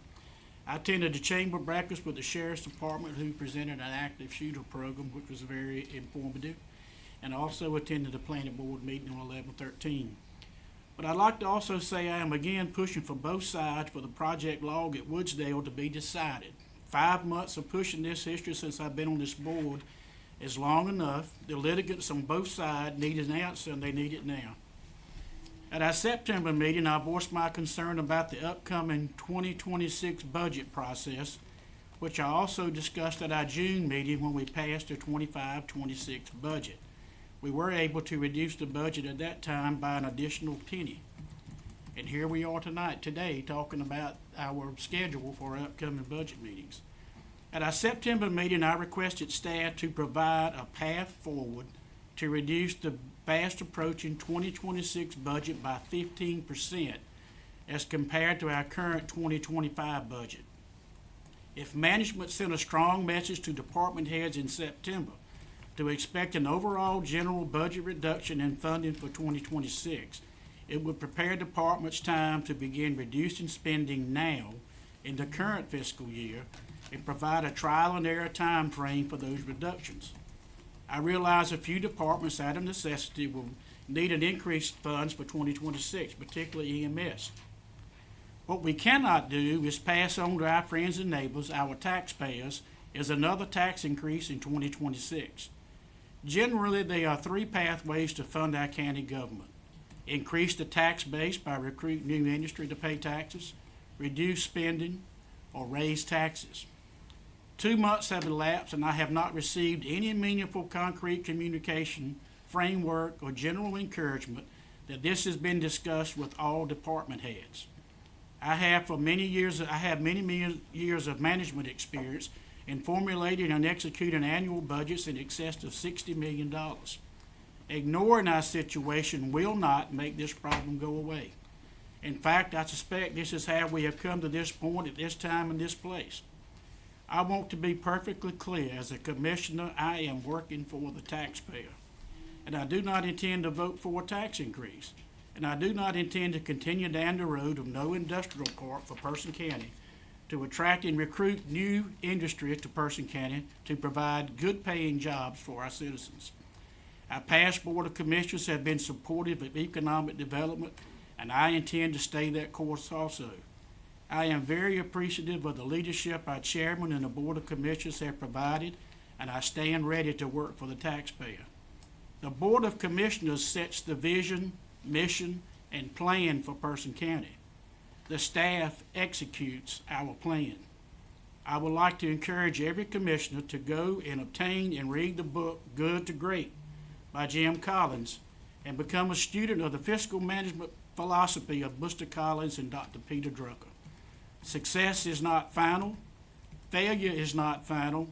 Speaker 6: I attended the Chamber Breakfast with the Sheriff's Department, who presented an active shooter program, which was very informative, and also attended the Planning Board meeting on 11/13. But I'd like to also say I am again pushing for both sides for the project log at Woodsdale to be decided. 5 months of pushing this history since I've been on this board is long enough. The litigants on both sides need an answer, and they need it now. At our September meeting, I voiced my concern about the upcoming 2026 budget process, which I also discussed at our June meeting when we passed the 25-26 budget. We were able to reduce the budget at that time by an additional penny. And here we are today, talking about our schedule for our upcoming budget meetings. At our September meeting, I requested staff to provide a path forward to reduce the fast approaching 2026 budget by 15% as compared to our current 2025 budget. If management sent a strong message to department heads in September to expect an overall general budget reduction in funding for 2026, it would prepare departments time to begin reducing spending now in the current fiscal year and provide a trial and error time frame for those reductions. I realize a few departments out of necessity will need an increased funds for 2026, particularly EMS. What we cannot do is pass on to our friends and neighbors, our taxpayers, is another tax increase in 2026. Generally, there are 3 pathways to fund our county government. Increase the tax base by recruiting new industry to pay taxes, reduce spending, or raise taxes. 2 months have elapsed and I have not received any meaningful concrete communication, framework, or general encouragement that this has been discussed with all department heads. I have many years of management experience in formulating and executing annual budgets in excess of $60 million. Ignoring our situation will not make this problem go away. In fact, I suspect this is how we have come to this point at this time and this place. I want to be perfectly clear, as a commissioner, I am working for the taxpayer. And I do not intend to vote for a tax increase. And I do not intend to continue down the road of no industrial park for Person County to attract and recruit new industry to Person County to provide good paying jobs for our citizens. Our past Board of Commissioners have been supportive of economic development, and I intend to stay that course also. I am very appreciative of the leadership our chairman and the Board of Commissioners have provided, and I stand ready to work for the taxpayer. The Board of Commissioners sets the vision, mission, and plan for Person County. The staff executes our plan. I would like to encourage every commissioner to go and obtain and read the book Good to Great by Jim Collins and become a student of the fiscal management philosophy of Buster Collins and Dr. Peter Drucker. Success is not final. Failure is not final.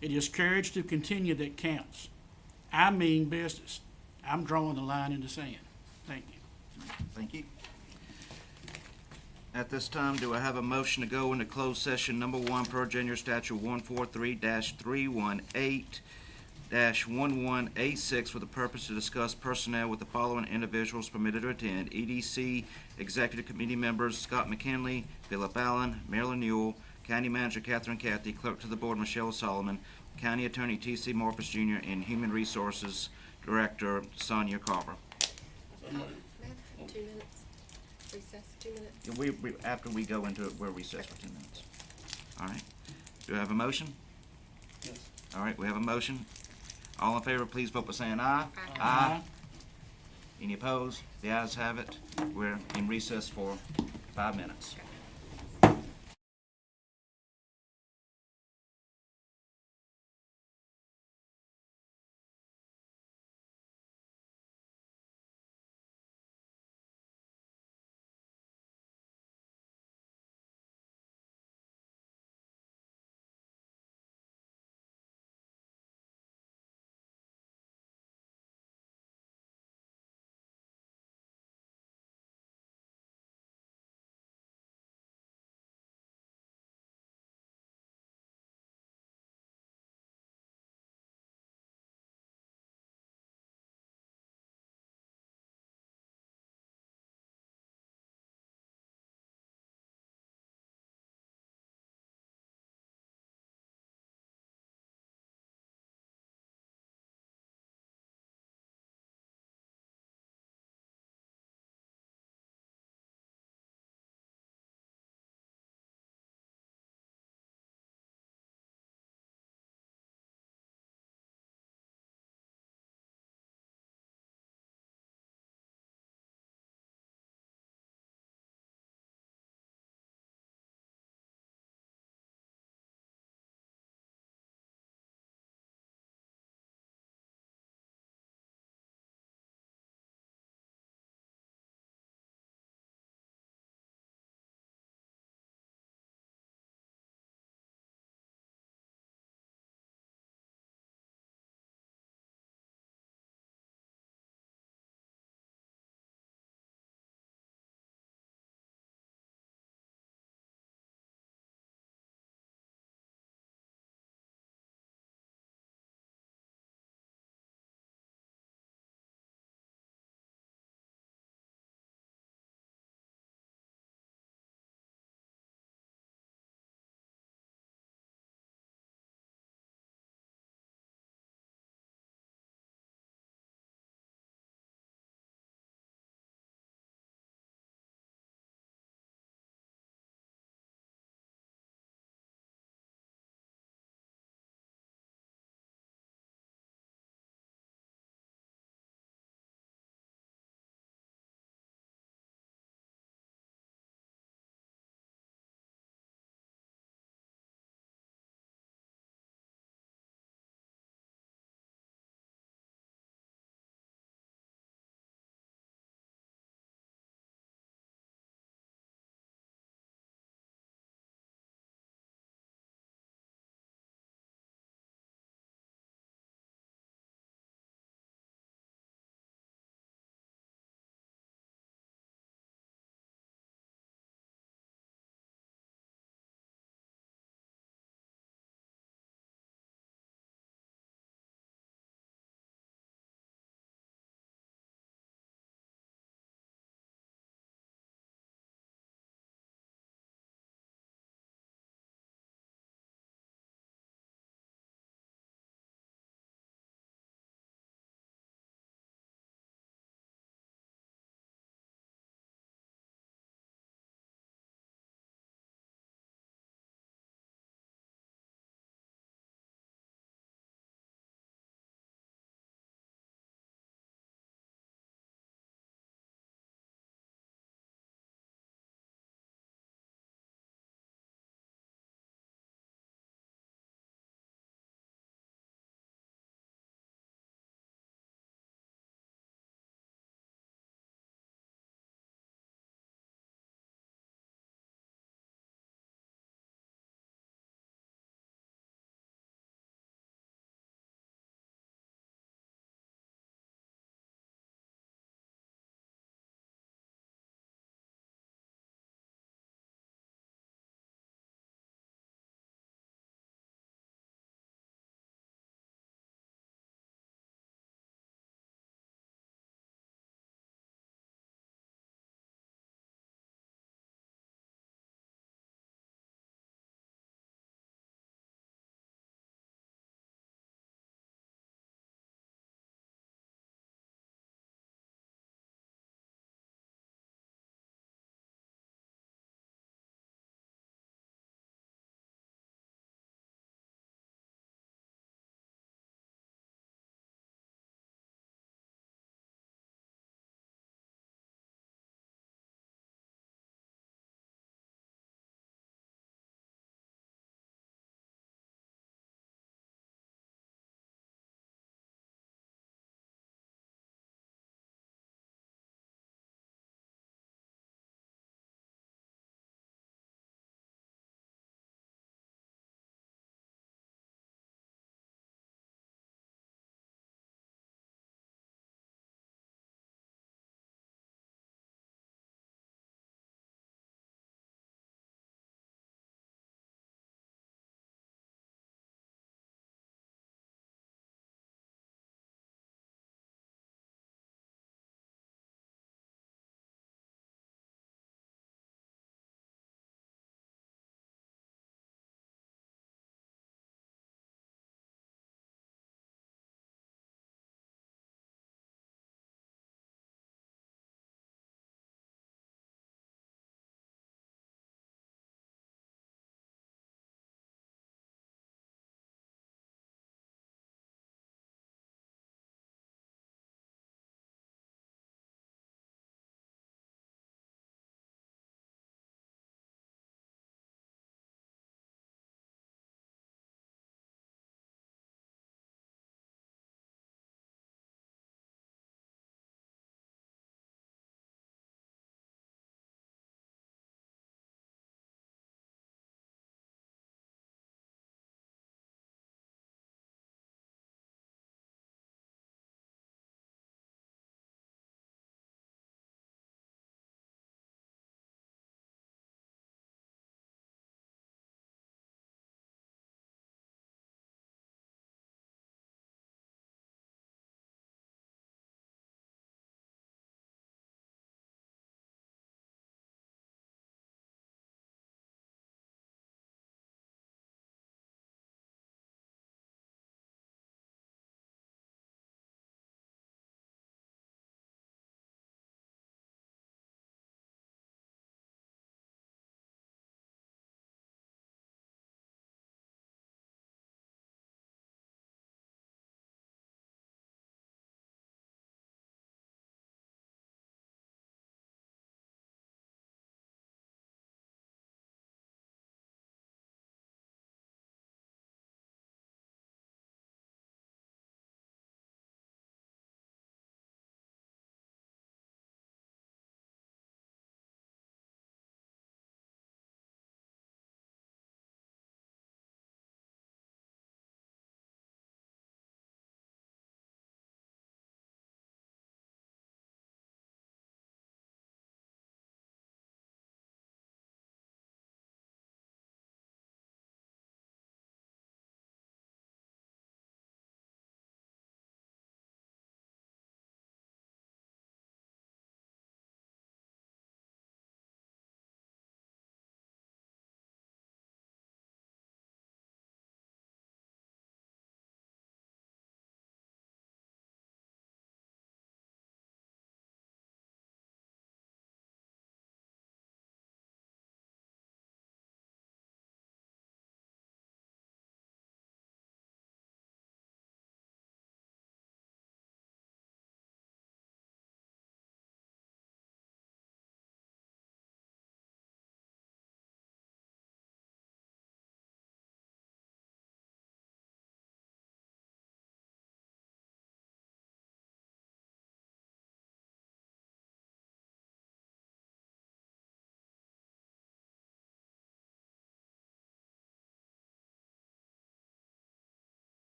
Speaker 6: It is courage to continue that counts. I mean business. I'm drawing the line in the sand. Thank you.
Speaker 1: Thank you. At this time, do I have a motion to go into closed session number 1 per Virginia Statute 143-318-1186 for the purpose to discuss personnel with the following individuals permitted to attend: EDC Executive Committee members Scott McKinley, Philip Allen, Marilyn Newell, County Manager Catherine Cathy, Clerk to the Board Michelle Solomon, County Attorney T.C. Morpheus Jr., and Human Resources Director Sonia Carver.
Speaker 3: 2 minutes, recess, 2 minutes.
Speaker 1: After we go into it, we'll recess for 2 minutes. All right. Do I have a motion?
Speaker 6: Yes.
Speaker 1: All right, we have a motion. All in favor, please vote by saying aye.
Speaker 6: Aye.
Speaker 1: Any opposed? The ayes have it. We're in recess for 5 minutes.